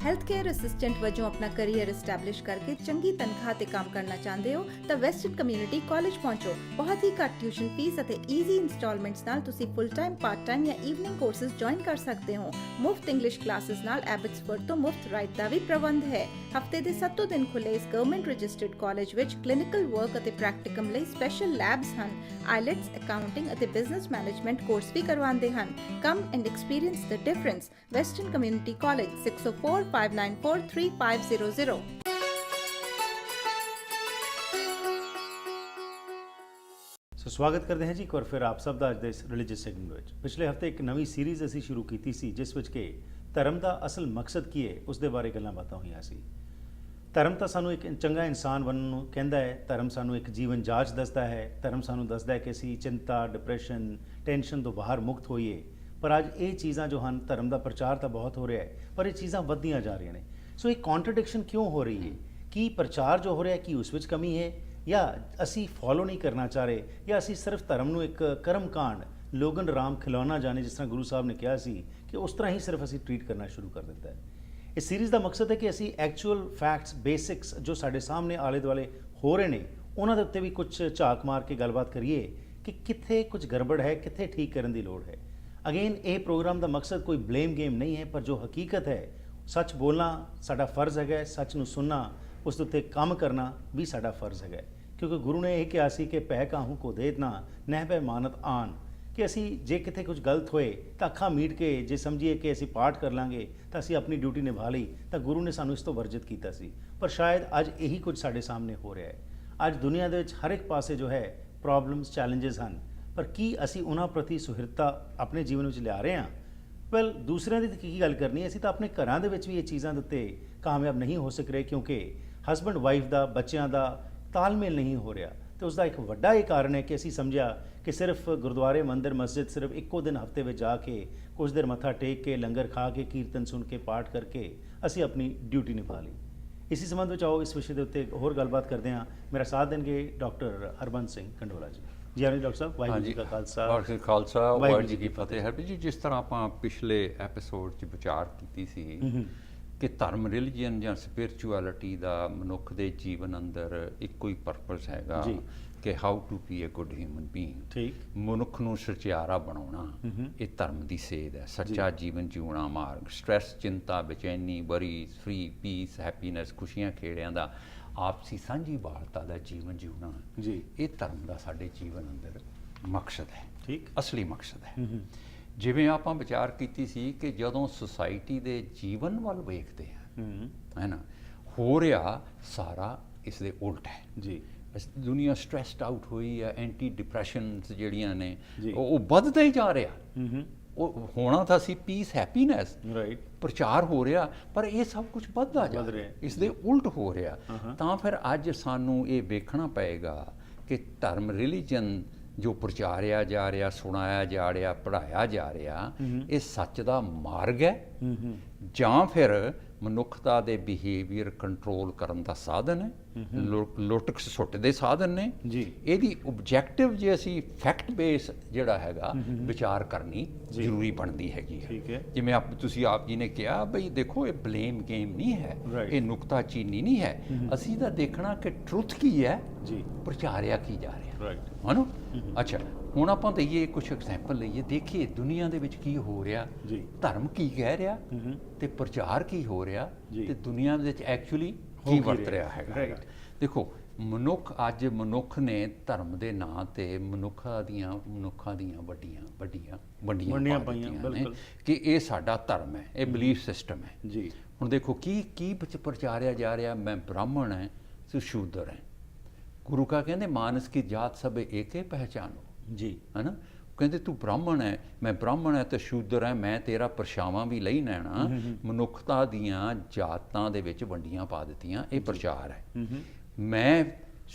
Health care assistant ਵਜੋਂ ਆਪਣਾ career establish ਕਰਕੇ ਚੰਗੀ ਤਨਖਾਹ ਤੇ ਕੰਮ ਕਰਨਾ ਚਾਹੁੰਦੇ ਹੋ ਤਾਂ ਵੈਸਟਰਨ ਕਮਿਊਨਿਟੀ ਕਾਲਜ ਪਹੁੰਚੋ। ਬਹੁਤ ਹੀ ਘੱਟ ਟਿਊਸ਼ਨ ਫੀਸ ਅਤੇ ਈਜ਼ੀ ਇੰਸਟਾਲਮੈਂਟਸ ਨਾਲ ਤੁਸੀਂ ਫੁੱਲ ਟਾਈਮ, ਪਾਰਟ ਟਾਈਮ ਜਾਂ ਈਵਨਿੰਗ ਕੋਰਸਸ ਜੁਆਇਨ ਕਰ ਸਕਦੇ ਹੋ। ਮੁਫਤ ਇੰਗਲਿਸ਼ ਕਲਾਸਿਸ ਨਾਲ ਐਬਟਸਫੋਰਡ ਤੋਂ ਮੁਫਤ ਰਾਈਡ ਦਾ ਵੀ ਪ੍ਰਬੰਧ ਹੈ। ਹਫਤੇ ਦੇ 7 ਦਿਨ ਖੁੱਲੇ ਇਸ ਗਵਰਨਮੈਂਟ ਰਜਿਸਟਰਡ ਕਾਲਜ ਵਿੱਚ ਕਲੀਨਿਕਲ ਵਰਕ ਅਤੇ ਪ੍ਰੈਕਟੀਕਮ ਲਈ ਸਪੈਸ਼ਲ ਲੈਬਸ ਹਨ। ਆਈਲੈਟਸ, ਅਕਾਊਂਟਿੰਗ ਅਤੇ ਬਿਜ਼ਨਸ ਮੈਨੇਜਮੈਂਟ ਕੋਰਸ ਵੀ ਕਰਵਾਉਂਦੇ ਹਨ। Come and experience the difference. Western community college 6045943500। ਸਵਾਗਤ ਕਰਦੇ ਹਾਂ ਜੀ ਇੱਕ ਵਾਰ ਫਿਰ ਆਪ ਸਭ ਦਾ ਅੱਜ ਦੇ ਇਸ ਰਿਲੀਜੀਅਸ ਸੈਗਮੈਂਟ ਵਿੱਚ। ਪਿਛਲੇ ਹਫਤੇ ਇੱਕ ਨਵੀਂ ਸੀਰੀਜ਼ ਅਸੀਂ ਸ਼ੁਰੂ ਕੀਤੀ ਸੀ ਜਿਸ ਵਿੱਚ ਕਿ ਧਰਮ ਦਾ ਅਸਲ ਮਕਸਦ ਕੀ ਹੈ ਉਸ ਦੇ ਬਾਰੇ ਗੱਲਾਂ ਬਾਤਾਂ ਹੋਈਆਂ ਸੀ। ਧਰਮ ਤਾਂ ਸਾਨੂੰ ਇੱਕ ਚੰਗਾ ਇਨਸਾਨ ਬਣਨ ਨੂੰ ਕਹਿੰਦਾ ਹੈ। ਧਰਮ ਸਾਨੂੰ ਇੱਕ ਜੀਵਨ ਜਾਂਚ ਦੱਸਦਾ ਹੈ। ਧਰਮ ਸਾਨੂੰ ਦੱਸਦਾ ਹੈ ਕਿ ਅਸੀਂ ਚਿੰਤਾ, ਡਿਪਰੈਸ਼ਨ, ਟੈਨਸ਼ਨ ਤੋਂ ਬਾਹਰ ਮੁਕਤ ਹੋਈਏ। ਪਰ ਅੱਜ ਇਹ ਚੀਜ਼ਾਂ ਜੋ ਹਨ, ਧਰਮ ਦਾ ਪ੍ਰਚਾਰ ਤਾਂ ਬਹੁਤ ਹੋ ਰਿਹਾ ਹੈ ਪਰ ਇਹ ਚੀਜ਼ਾਂ ਵੱਧਦੀਆਂ ਜਾ ਰਹੀਆਂ ਨੇ। ਸੋ ਇਹ ਕੰਟਰਡਿਕਸ਼ਨ ਕਿਉਂ ਹੋ ਰਹੀ ਹੈ? ਕੀ ਪ੍ਰਚਾਰ ਜੋ ਹੋ ਰਿਹਾ ਕੀ ਉਸ ਵਿੱਚ ਕਮੀ ਹੈ, ਜਾਂ ਅਸੀਂ ਫੋਲੋ ਨਹੀਂ ਕਰਨਾ ਚਾਹ ਰਹੇ, ਜਾਂ ਅਸੀਂ ਸਿਰਫ ਧਰਮ ਨੂੰ ਇੱਕ ਕਰਮ ਕਾਂਡ, ਲੋਗਨ ਰਾਮ ਖਿਲੌਣਾ ਜਾਣੇ, ਜਿਸ ਤਰ੍ਹਾਂ ਗੁਰੂ ਸਾਹਿਬ ਨੇ ਕਿਹਾ ਸੀ ਕਿ ਉਸ ਤਰ੍ਹਾਂ ਹੀ ਸਿਰਫ ਅਸੀਂ ਟਰੀਟ ਕਰਨਾ ਸ਼ੁਰੂ ਕਰ ਦਿੱਤਾ ਹੈ। ਇਸ ਸੀਰੀਜ਼ ਦਾ ਮਕਸਦ ਹੈ ਕਿ ਅਸੀਂ ਐਕਚੁਅਲ ਫੈਕਟਸ, ਬੇਸਿਕਸ ਜੋ ਸਾਡੇ ਸਾਹਮਣੇ ਆਲੇ ਦੁਆਲੇ ਹੋ ਰਹੇ ਨੇ ਉਹਨਾਂ ਦੇ ਉੱਤੇ ਵੀ ਕੁਝ ਝਾਕ ਮਾਰ ਕੇ ਗੱਲਬਾਤ ਕਰੀਏ ਕਿ ਕਿੱਥੇ ਕੁਝ ਗੜਬੜ ਹੈ, ਕਿੱਥੇ ਠੀਕ ਕਰਨ ਦੀ ਲੋੜ ਹੈ। ਅਗੇਨ ਇਹ ਪ੍ਰੋਗਰਾਮ ਦਾ ਮਕਸਦ ਕੋਈ ਬਲੇਮ ਗੇਮ ਨਹੀਂ ਹੈ, ਪਰ ਜੋ ਹਕੀਕਤ ਹੈ, ਸੱਚ ਬੋਲਣਾ ਸਾਡਾ ਫਰਜ਼ ਹੈਗਾ, ਸੱਚ ਨੂੰ ਸੁਣਨਾ, ਉਸ ਦੇ ਉੱਤੇ ਕੰਮ ਕਰਨਾ ਵੀ ਸਾਡਾ ਫਰਜ਼ ਹੈਗਾ। ਕਿਉਂਕਿ ਗੁਰੂ ਨੇ ਇਹ ਕਿਹਾ ਸੀ ਕਿ ਪਹਿ ਕਾਹੂ ਕੋ ਦੇਦਨਾ ਨਹਿ ਪੈ ਮਾਨਤ ਆਨ, ਕਿ ਅਸੀਂ ਜੇ ਕਿਤੇ ਕੁਝ ਗਲਤ ਹੋਏ ਤਾਂ ਅੱਖਾਂ ਮੀਟ ਕੇ ਜੇ ਸਮਝੀਏ ਕਿ ਅਸੀਂ ਪਾਠ ਕਰ ਲਾਂਗੇ ਤਾਂ ਅਸੀਂ ਆਪਣੀ ਡਿਊਟੀ ਨਿਭਾ ਲਈ, ਤਾਂ ਗੁਰੂ ਨੇ ਸਾਨੂੰ ਇਸ ਤੋਂ ਵਰਜਿਤ ਕੀਤਾ ਸੀ। ਪਰ ਸ਼ਾਇਦ ਅੱਜ ਇਹੀ ਕੁਝ ਸਾਡੇ ਸਾਹਮਣੇ ਹੋ ਰਿਹਾ ਹੈ। ਅੱਜ ਦੁਨੀਆ ਦੇ ਵਿੱਚ ਹਰ ਇੱਕ ਪਾਸੇ ਜੋ ਹੈ ਪ੍ਰੋਬਲਮਸ, ਚੈਲੰਜਸ ਹਨ, ਪਰ ਕੀ ਅਸੀਂ ਉਹਨਾਂ ਪ੍ਰਤੀ ਸੁਹਿਰਦਤਾ ਆਪਣੇ ਜੀਵਨ ਵਿੱਚ ਲਿਆ ਰਹੇ ਹਾਂ? ਵੈਲ, ਦੂਸਰਿਆਂ ਦੀ ਕੀ ਗੱਲ ਕਰਨੀ ਹੈ, ਅਸੀਂ ਤਾਂ ਆਪਣੇ ਘਰਾਂ ਦੇ ਵਿੱਚ ਵੀ ਇਹ ਚੀਜ਼ਾਂ ਦੇ ਉੱਤੇ ਕਾਮਯਾਬ ਨਹੀਂ ਹੋ ਸਕ ਰਹੇ, ਕਿਉਂਕਿ ਹਸਬੈਂਡ ਵਾਈਫ ਦਾ, ਬੱਚਿਆਂ ਦਾ ਤਾਲਮੇਲ ਨਹੀਂ ਹੋ ਰਿਹਾ। ਤੇ ਉਸ ਦਾ ਇੱਕ ਵੱਡਾ ਇਹ ਕਾਰਨ ਹੈ ਕਿ ਅਸੀਂ ਸਮਝਿਆ ਕਿ ਸਿਰਫ ਗੁਰਦੁਆਰੇ, ਮੰਦਿਰ, ਮਸਜਿਦ ਸਿਰਫ ਇੱਕੋ ਦਿਨ ਹਫਤੇ ਵਿੱਚ ਜਾ ਕੇ ਕੁਝ ਦੇਰ ਮੱਥਾ ਟੇਕ ਕੇ, ਲੰਗਰ ਖਾ ਕੇ, ਕੀਰਤਨ ਸੁਣ ਕੇ, ਪਾਠ ਕਰਕੇ ਅਸੀਂ ਆਪਣੀ ਡਿਊਟੀ ਨਿਭਾ ਲਈ। ਇਸੇ ਸੰਬੰਧ ਵਿੱਚ ਆਓ ਇਸ ਵਿਸ਼ੇ ਦੇ ਉੱਤੇ ਹੋਰ ਗੱਲਬਾਤ ਕਰਦੇ ਹਾਂ। ਮੇਰਾ ਸਾਥ ਦੇਣਗੇ ਡਾਕਟਰ ਹਰਬੰਸ ਸਿੰਘ ਕੰਡੋਲਾ ਜੀ। ਜੀ ਡਾਕਟਰ ਸਾਹਿਬ, ਵਾਹਿਗੁਰੂ ਜੀ ਕਾ ਖਾਲਸਾ, ਵਾਹਿਗੁਰੂ ਜੀ ਕੀ ਫਤਿਹ। ਹਰਬੰਸ ਜੀ, ਜਿਸ ਤਰ੍ਹਾਂ ਆਪਾਂ ਪਿਛਲੇ ਐਪੀਸੋਡ 'ਚ ਵਿਚਾਰ ਕੀਤੀ ਸੀ ਕਿ ਧਰਮ, ਰਿਲੀਜੀਅਨ ਜਾਂ ਸਪਿਰਿਚੁਅਲਿਟੀ ਦਾ ਮਨੁੱਖ ਦੇ ਜੀਵਨ ਅੰਦਰ ਇੱਕੋ ਹੀ ਪਰਪਸ ਹੈਗਾ ਕਿ how to be a good human being. ਠੀਕ, ਮਨੁੱਖ ਨੂੰ ਸਚਿਆਰਾ ਬਣਾਉਣਾ ਇਹ ਧਰਮ ਦੀ ਸੇਧ ਹੈ। ਸੱਚਾ ਜੀਵਨ ਜਿਉਣਾ ਮਾਰਗ, ਸਟ੍ਰੈਸ, ਚਿੰਤਾ, ਬੇਚੈਨੀ, ਵਰੀ ਫ੍ਰੀ, ਪੀਸ, ਹੈਪੀਨੈਸ, ਖੁਸ਼ੀਆਂ ਖੇੜਿਆਂ ਦਾ, ਆਪਸੀ ਸਾਂਝੀ ਵਾਲਤਾ ਦਾ ਜੀਵਨ ਜਿਉਣਾ ਜੀ, ਇਹ ਧਰਮ ਦਾ ਸਾਡੇ ਜੀਵਨ ਅੰਦਰ ਮਕਸਦ ਹੈ। ਠੀਕ, ਅਸਲੀ ਮਕਸਦ ਹੈ। ਜਿਵੇਂ ਆਪਾਂ ਵਿਚਾਰ ਕੀਤੀ ਸੀ ਕਿ ਜਦੋਂ ਸੁਸਾਇਟੀ ਦੇ ਜੀਵਨ ਵੱਲ ਵੇਖਦੇ ਹਾਂ, ਹੈ ਨਾ, ਹੋ ਰਿਹਾ ਸਾਰਾ ਇਸ ਦੇ ਉਲਟ ਹੈ ਜੀ। ਦੁਨੀਆ ਸਟ੍ਰੈਸਡ ਆਊਟ ਹੋਈ ਹੈ, ਐਂਟੀ ਡਿਪਰੈਸ਼ਨਸ ਜਿਹੜੀਆਂ ਨੇ ਉਹ ਵੱਧਦਾ ਹੀ ਜਾ ਰਿਹਾ। ਉਹ ਹੋਣਾ ਤਾਂ ਸੀ ਪੀਸ, ਹੈਪੀਨੈਸ, ਰਾਈਟ, ਪ੍ਰਚਾਰ ਹੋ ਰਿਹਾ, ਪਰ ਇਹ ਸਭ ਕੁਝ ਵੱਧਦਾ ਜਾ ਰਿਹਾ, ਇਸ ਦੇ ਉਲਟ ਹੋ ਰਿਹਾ। ਤਾਂ ਫਿਰ ਅੱਜ ਸਾਨੂੰ ਇਹ ਵੇਖਣਾ ਪਏਗਾ ਕਿ ਧਰਮ, ਰਿਲੀਜਨ ਜੋ ਪ੍ਰਚਾਰਿਆ ਜਾ ਰਿਹਾ, ਸੁਣਾਇਆ ਜਾ ਰਿਹਾ, ਪੜ੍ਹਾਇਆ ਜਾ ਰਿਹਾ, ਇਹ ਸੱਚ ਦਾ ਮਾਰਗ ਹੈ ਜਾਂ ਫਿਰ ਮਨੁੱਖਤਾ ਦੇ ਬਿਹੇਵੀਅਰ ਕੰਟਰੋਲ ਕਰਨ ਦਾ ਸਾਧਨ ਹੈ, ਲੁੱਟ ਖਸੁੱਟ ਦੇ ਸਾਧਨ ਨੇ ਜੀ। ਇਹਦੀ ਓਬਜੈਕਟਿਵ ਜੇ ਅਸੀਂ ਫੈਕਟ ਬੇਸ ਜਿਹੜਾ ਹੈਗਾ ਵਿਚਾਰ ਕਰਨੀ ਜ਼ਰੂਰੀ ਬਣਦੀ ਹੈਗੀ ਹੈ। ਜਿਵੇਂ ਤੁਸੀਂ ਆਪ ਜੀ ਨੇ ਕਿਹਾ ਬਈ ਦੇਖੋ, ਇਹ ਬਲੇਮ ਗੇਮ ਨਹੀਂ ਹੈ, ਇਹ ਨੁਕਤਾਚੀਨੀ ਨਹੀਂ ਹੈ। ਅਸੀਂ ਤਾਂ ਦੇਖਣਾ ਕਿ ਟਰੁੱਥ ਕੀ ਹੈ ਜੀ, ਪ੍ਰਚਾਰਿਆ ਕੀ ਜਾ ਰਿਹਾ ਹੈ ਨਾ। ਅੱਛਾ, ਹੁਣ ਆਪਾਂ ਦਈਏ ਕੁਝ ਐਗਜ਼ੈਂਪਲ ਲਈਏ, ਦੇਖੀਏ ਦੁਨੀਆ ਦੇ ਵਿੱਚ ਕੀ ਹੋ ਰਿਹਾ, ਧਰਮ ਕੀ ਕਹਿ ਰਿਹਾ ਤੇ ਪ੍ਰਚਾਰ ਕੀ ਹੋ ਰਿਹਾ ਤੇ ਦੁਨੀਆ ਦੇ ਵਿੱਚ ਐਕਚੁਅਲੀ ਕੀ ਵਰਤ ਰਿਹਾ ਹੈਗਾ। ਦੇਖੋ, ਅੱਜ ਮਨੁੱਖ ਨੇ ਧਰਮ ਦੇ ਨਾਂ ਤੇ ਮਨੁੱਖਾਂ ਦੀਆਂ ਵੱਡੀਆਂ ਵੰਡੀਆਂ ਪਾਈਆਂ ਨੇ ਕਿ ਇਹ ਸਾਡਾ ਧਰਮ ਹੈ, ਇਹ ਬਿਲੀਫ ਸਿਸਟਮ ਹੈ ਜੀ। ਹੁਣ ਦੇਖੋ ਕੀ ਪ੍ਰਚਾਰਿਆ ਜਾ ਰਿਹਾ, ਮੈਂ ਬ੍ਰਾਹਮਣ ਹੈ ਤੂੰ ਸ਼ੂਦਰ ਹੈ। ਗੁਰੂ ਕਾ ਕਹਿੰਦੇ ਮਾਨਸ ਕੀ ਜਾਤ ਸਭ ਏਕੇ ਪਹਿਚਾਨੋ ਜੀ, ਹੈ ਨਾ। ਕਹਿੰਦੇ ਤੂੰ ਬ੍ਰਾਹਮਣ ਹੈ, ਮੈਂ ਬ੍ਰਾਹਮਣ ਹੈ ਤੇ ਸ਼ੂਦਰ ਹੈ, ਮੈਂ ਤੇਰਾ ਪਰਛਾਵਾਂ ਵੀ ਲਈ ਲੈਣਾ। ਮਨੁੱਖਤਾ ਦੀਆਂ ਜਾਤਾਂ ਦੇ ਵਿੱਚ ਵੰਡੀਆਂ ਪਾ ਦਿੱਤੀਆਂ, ਇਹ ਪ੍ਰਚਾਰ ਹੈ। ਮੈਂ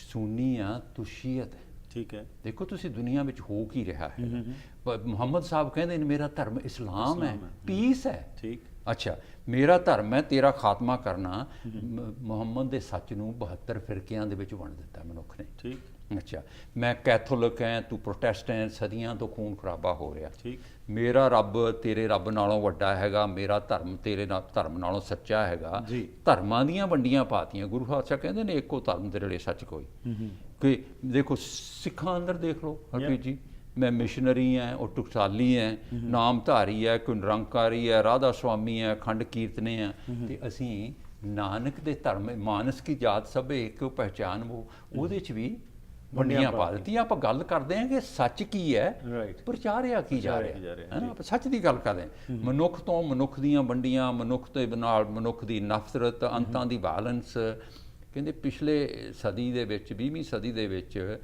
ਸੁੰਨੀ ਆ, ਤੂੰ ਸ਼ੀਅਤ ਹੈ। ਠੀਕ ਹੈ, ਦੇਖੋ ਤੁਸੀਂ ਦੁਨੀਆ ਵਿੱਚ ਹੋ ਕੀ ਰਿਹਾ ਹੈ। ਮੁਹੰਮਦ ਸਾਹਿਬ ਕਹਿੰਦੇ ਨੇ ਮੇਰਾ ਧਰਮ ਇਸਲਾਮ ਹੈ, ਪੀਸ ਹੈ। ਠੀਕ, ਅੱਛਾ, ਮੇਰਾ ਧਰਮ ਹੈ ਤੇਰਾ ਖਾਤਮਾ ਕਰਨਾ। ਮੁਹੰਮਦ ਦੇ ਸੱਚ ਨੂੰ 72 ਫਿਰਕਿਆਂ ਦੇ ਵਿੱਚ ਵੰਡ ਦਿੱਤਾ ਮਨੁੱਖ ਨੇ। ਠੀਕ, ਅੱਛਾ, ਮੈਂ ਕੈਥੋਲਿਕ ਹੈ, ਤੂੰ ਪ੍ਰੋਟੈਸਟੈਂਟ, ਸਦੀਆਂ ਤੋਂ ਖੂਨ ਖਰਾਬਾ ਹੋ ਰਿਹਾ। ਠੀਕ, ਮੇਰਾ ਰੱਬ ਤੇਰੇ ਰੱਬ ਨਾਲੋਂ ਵੱਡਾ ਹੈਗਾ, ਮੇਰਾ ਧਰਮ ਤੇਰੇ ਧਰਮ ਨਾਲੋਂ ਸੱਚਾ ਹੈਗਾ। ਜੀ। ਧਰਮਾਂ ਦੀਆਂ ਵੰਡੀਆਂ ਪਾਤੀਆਂ। ਗੁਰੂ ਪਾਤਸ਼ਾਹ ਕਹਿੰਦੇ ਨੇ ਇੱਕੋ ਧਰਮ ਦੇ ਨੇੜੇ ਸੱਚ ਕੋਈ। ਕਿ ਦੇਖੋ ਸਿੱਖਾਂ ਅੰਦਰ ਦੇਖ ਲਓ ਹਰਪ੍ਰੀਤ ਜੀ, ਮੈਂ ਮਿਸ਼ਨਰੀ ਹੈ, ਉਹ ਟਕਸਾਲੀ ਹੈ, ਨਾਮਧਾਰੀ ਹੈ, ਕੋਈ ਨਿਰੰਕਾਰੀ ਹੈ, ਰਾਧਾ ਸੁਆਮੀ ਹੈ, ਖੰਡ ਕੀਰਤਨੇ ਹੈ, ਤੇ ਅਸੀਂ ਨਾਨਕ ਦੇ ਧਰਮ ਮਾਨਸ ਕੀ ਜਾਤ ਸਭ ਏਕੋ ਪਹਿਚਾਨ ਉਹਦੇ 'ਚ ਵੀ ਵੰਡੀਆਂ ਪਾ ਦਿੱਤੀਆਂ। ਆਪਾਂ ਗੱਲ ਕਰਦੇ ਹਾਂ ਕਿ ਸੱਚ ਕੀ ਹੈ, ਪ੍ਰਚਾਰਿਆ ਕੀ ਜਾ ਰਿਹਾ ਹੈ ਨਾ, ਆਪਾਂ ਸੱਚ ਦੀ ਗੱਲ ਕਰਦੇ ਹਾਂ। ਮਨੁੱਖ ਤੋਂ ਮਨੁੱਖ ਦੀਆਂ ਵੰਡੀਆਂ, ਮਨੁੱਖ ਦੇ ਨਾਲ ਮਨੁੱਖ ਦੀ ਨਫ਼ਰਤ, ਅੰਤਾਂ ਦੀ ਵਾਇਲੈਂਸ। ਕਹਿੰਦੇ ਪਿਛਲੇ ਸਦੀ ਦੇ ਵਿੱਚ 20ਵੀਂ ਸਦੀ ਦੇ ਵਿੱਚ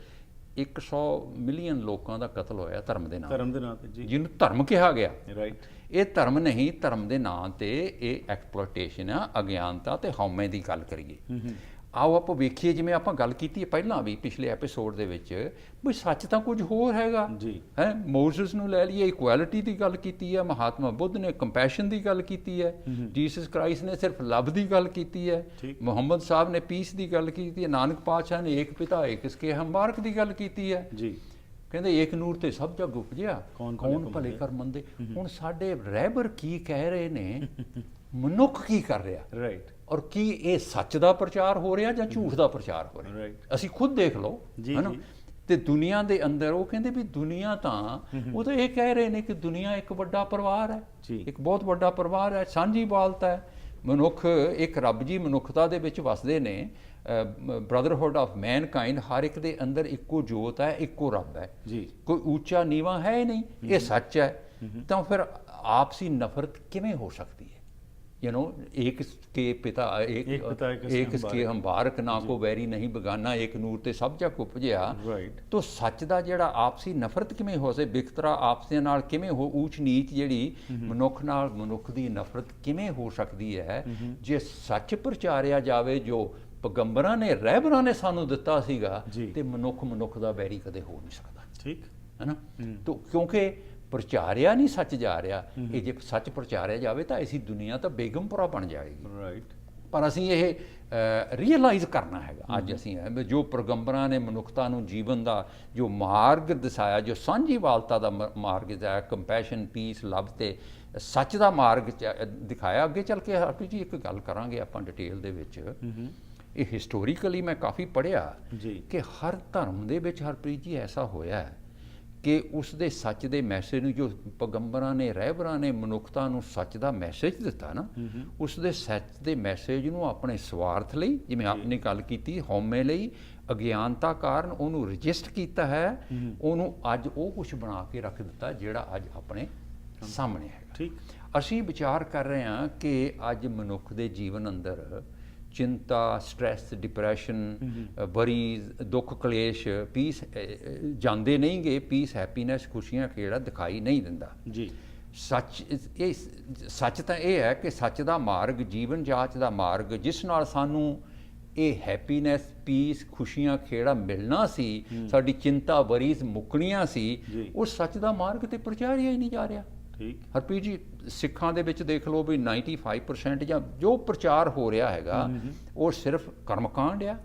100 ਮਿਲੀਅਨ ਲੋਕਾਂ ਦਾ ਕਤਲ ਹੋਇਆ ਧਰਮ ਦੇ ਨਾਂ ਤੇ, ਜਿਹਨੂੰ ਧਰਮ ਕਿਹਾ ਗਿਆ। ਇਹ ਧਰਮ ਨਹੀਂ, ਧਰਮ ਦੇ ਨਾਂ ਤੇ ਇਹ ਐਕਸਪਲੋਇਟੇਸ਼ਨ ਆ, ਅਗਿਆਨਤਾ ਤੇ ਹਉਮੈ ਦੀ ਗੱਲ ਕਰੀਏ। ਆਓ ਆਪਾਂ ਵੇਖੀਏ, ਜਿਵੇਂ ਆਪਾਂ ਗੱਲ ਕੀਤੀ ਹੈ ਪਹਿਲਾਂ ਵੀ ਪਿਛਲੇ ਐਪੀਸੋਡ ਦੇ ਵਿੱਚ, ਵੀ ਸੱਚ ਤਾਂ ਕੁਝ ਹੋਰ ਹੈਗਾ ਹੈ। ਮੋਜ਼ਸ ਨੂੰ ਲੈ ਲਈਏ, ਇਕੁਐਲਿਟੀ ਦੀ ਗੱਲ ਕੀਤੀ ਹੈ। ਮਹਾਤਮਾ ਬੁੱਧ ਨੇ ਕੰਪੈਸ਼ਨ ਦੀ ਗੱਲ ਕੀਤੀ ਹੈ। ਜੀਸਸ ਕ੍ਰਾਈਸਟ ਨੇ ਸਿਰਫ ਲਵ ਦੀ ਗੱਲ ਕੀਤੀ ਹੈ। ਮੁਹੰਮਦ ਸਾਹਿਬ ਨੇ ਪੀਸ ਦੀ ਗੱਲ ਕੀਤੀ ਹੈ। ਨਾਨਕ ਪਾਤਸ਼ਾਹ ਨੇ ਏਕ ਪਿਤਾ ਏਕ ਸਕੇ ਹਮਬਾਰਕ ਦੀ ਗੱਲ ਕੀਤੀ ਹੈ। ਕਹਿੰਦੇ ਏਕ ਨੂਰ ਤੇ ਸਭ ਜਗ ਉਪਜਿਆ, ਕੌਣ ਭਲੇ ਕਰ ਮੰਦੇ। ਹੁਣ ਸਾਡੇ ਰਹਿਬਰ ਕੀ ਕਹਿ ਰਹੇ ਨੇ, ਮਨੁੱਖ ਕੀ ਕਰ ਰਿਹਾ, ਔਰ ਕੀ ਇਹ ਸੱਚ ਦਾ ਪ੍ਰਚਾਰ ਹੋ ਰਿਹਾ ਜਾਂ ਝੂਠ ਦਾ ਪ੍ਰਚਾਰ ਹੋ ਰਿਹਾ। ਅਸੀਂ ਖੁਦ ਦੇਖ ਲਓ ਹੈ ਨਾ। ਤੇ ਦੁਨੀਆ ਦੇ ਅੰਦਰ ਉਹ ਕਹਿੰਦੇ ਵੀ ਦੁਨੀਆ ਤਾਂ ਉਹ ਤਾਂ ਇਹ ਕਹਿ ਰਹੇ ਨੇ ਕਿ ਦੁਨੀਆ ਇੱਕ ਵੱਡਾ ਪਰਿਵਾਰ ਹੈ, ਇੱਕ ਬਹੁਤ ਵੱਡਾ ਪਰਿਵਾਰ ਹੈ, ਸਾਂਝੀ ਬਾਲਤਾ ਹੈ। ਮਨੁੱਖ ਇੱਕ ਰੱਬ ਜੀ ਮਨੁੱਖਤਾ ਦੇ ਵਿੱਚ ਵਸਦੇ ਨੇ। ਬ੍ਰਦਰਹੁੱਡ ਆਫ ਮੈਨਕਾਈਂਡ, ਹਰ ਇੱਕ ਦੇ ਅੰਦਰ ਇੱਕੋ ਜੋਤ ਹੈ, ਇੱਕੋ ਰੱਬ ਹੈ, ਕੋਈ ਉੱਚਾ ਨੀਵਾਂ ਹੈ ਹੀ ਨਹੀਂ। ਇਹ ਸੱਚ ਹੈ। ਤਾਂ ਫਿਰ ਆਪਸੀ ਨਫ਼ਰਤ ਕਿਵੇਂ ਹੋ ਸਕਦੀ ਹੈ? एक के पिता एक के हम्बारक ना को वैरी नहीं बगाना, एक नूर ते सब जग उपजिया। तो सच दा जेड़ा आपसी नफरत किवें हो सके, बिखतरा आपसियां नाल किवें हो, ऊच नीच जेड़ी मनुख नाल मनुख दी नफरत किवें हो सकदी है जे सच प्रचारिया जावे जो पैगंबरां ने रहबरां ने सानू दिता सीगा, ते मनुख मनुख दा वैरी कदे हो नहीं सकदा। ठीक है ना। तो क्योंकि ਪ੍ਰਚਾਰਿਆ ਨਹੀਂ ਸੱਚ ਜਾ ਰਿਹਾ। ਇਹ ਜੇ ਸੱਚ ਪ੍ਰਚਾਰਿਆ ਜਾਵੇ ਤਾਂ ਐਸੀ ਦੁਨੀਆ ਤਾਂ ਬੇਗਮਪੁਰਾ ਬਣ ਜਾਏਗੀ। ਪਰ ਅਸੀਂ ਇਹ ਰੀਅਲਾਈਜ਼ ਕਰਨਾ ਹੈਗਾ। ਅੱਜ ਅਸੀਂ ਜੋ ਪੈਗੰਬਰਾਂ ਨੇ ਮਨੁੱਖਤਾ ਨੂੰ ਜੀਵਨ ਦਾ ਜੋ ਮਾਰਗ ਦਿਖਾਇਆ, ਜੋ ਸਾਂਝੀਵਾਲਤਾ ਦਾ ਮਾਰਗ ਦਿਖਾਇਆ, ਕੰਪੈਸ਼ਨ, ਪੀਸ, ਲਵ ਤੇ ਸੱਚ ਦਾ ਮਾਰਗ ਦਿਖਾਇਆ। ਅੱਗੇ ਚੱਲ ਕੇ ਹਰਪ੍ਰੀਤ ਜੀ ਇੱਕ ਗੱਲ ਕਰਾਂਗੇ ਆਪਾਂ ਡਿਟੇਲ ਦੇ ਵਿੱਚ। ਇਹ ਹਿਸਟੋਰੀਕਲੀ ਮੈਂ ਕਾਫੀ ਪੜ੍ਹਿਆ ਕਿ ਹਰ ਧਰਮ ਦੇ ਵਿੱਚ ਹਰਪ੍ਰੀਤ ਜੀ ਐਸਾ ਹੋਇਆ ਹੈ ਕਿ ਉਸ ਦੇ ਸੱਚ ਦੇ ਮੈਸੇਜ ਨੂੰ, ਜੋ ਪੈਗੰਬਰਾਂ ਨੇ ਰਹਿਬਰਾਂ ਨੇ ਮਨੁੱਖਤਾ ਨੂੰ ਸੱਚ ਦਾ ਮੈਸੇਜ ਦਿੱਤਾ ਨਾ, ਉਸ ਦੇ ਸੱਚ ਦੇ ਮੈਸੇਜ ਨੂੰ ਆਪਣੇ ਸਵਾਰਥ ਲਈ, ਜਿਵੇਂ ਆਪਨੇ ਗੱਲ ਕੀਤੀ, ਹਉਮੈ ਲਈ, ਅਗਿਆਨਤਾ ਕਾਰਨ ਉਹਨੂੰ ਰਜਿਸਟ ਕੀਤਾ ਹੈ। ਉਹਨੂੰ ਅੱਜ ਉਹ ਕੁਛ ਬਣਾ ਕੇ ਰੱਖ ਦਿੱਤਾ ਜਿਹੜਾ ਅੱਜ ਆਪਣੇ ਸਾਹਮਣੇ ਹੈਗਾ। ਅਸੀਂ ਵਿਚਾਰ ਕਰ ਰਹੇ ਹਾਂ ਕਿ ਅੱਜ ਮਨੁੱਖ ਦੇ ਜੀਵਨ ਅੰਦਰ चिंता, स्ट्रैस, डिप्रैशन, वरीज, दुख, कलेश, पीस जाते नहीं गए। पीस, हैप्पीनैस, खुशियां खेड़ा दिखाई नहीं दिंदा जी। सच ये सच तो यह है कि सच का मार्ग, जीवन जाच का मार्ग, जिस नाल सानू ये हैप्पीनैस, पीस, खुशियां खेड़ा मिलना सी, साडी चिंता वरीज मुकनियां सी, उस सच का मार्ग तो प्रचारिया ही नहीं जा रहा। ਹਰਪ੍ਰੀਤ ਜੀ ਸਿੱਖਾਂ ਦੇ ਵਿੱਚ ਦੇਖ ਲਓ ਵੀ 95% ਜਾਂ ਜੋ ਪ੍ਰਚਾਰ ਹੋ ਰਿਹਾ ਹੈਗਾ ਉਹ ਸਿਰਫ ਕਰਮਕਾਂਡ ਆ,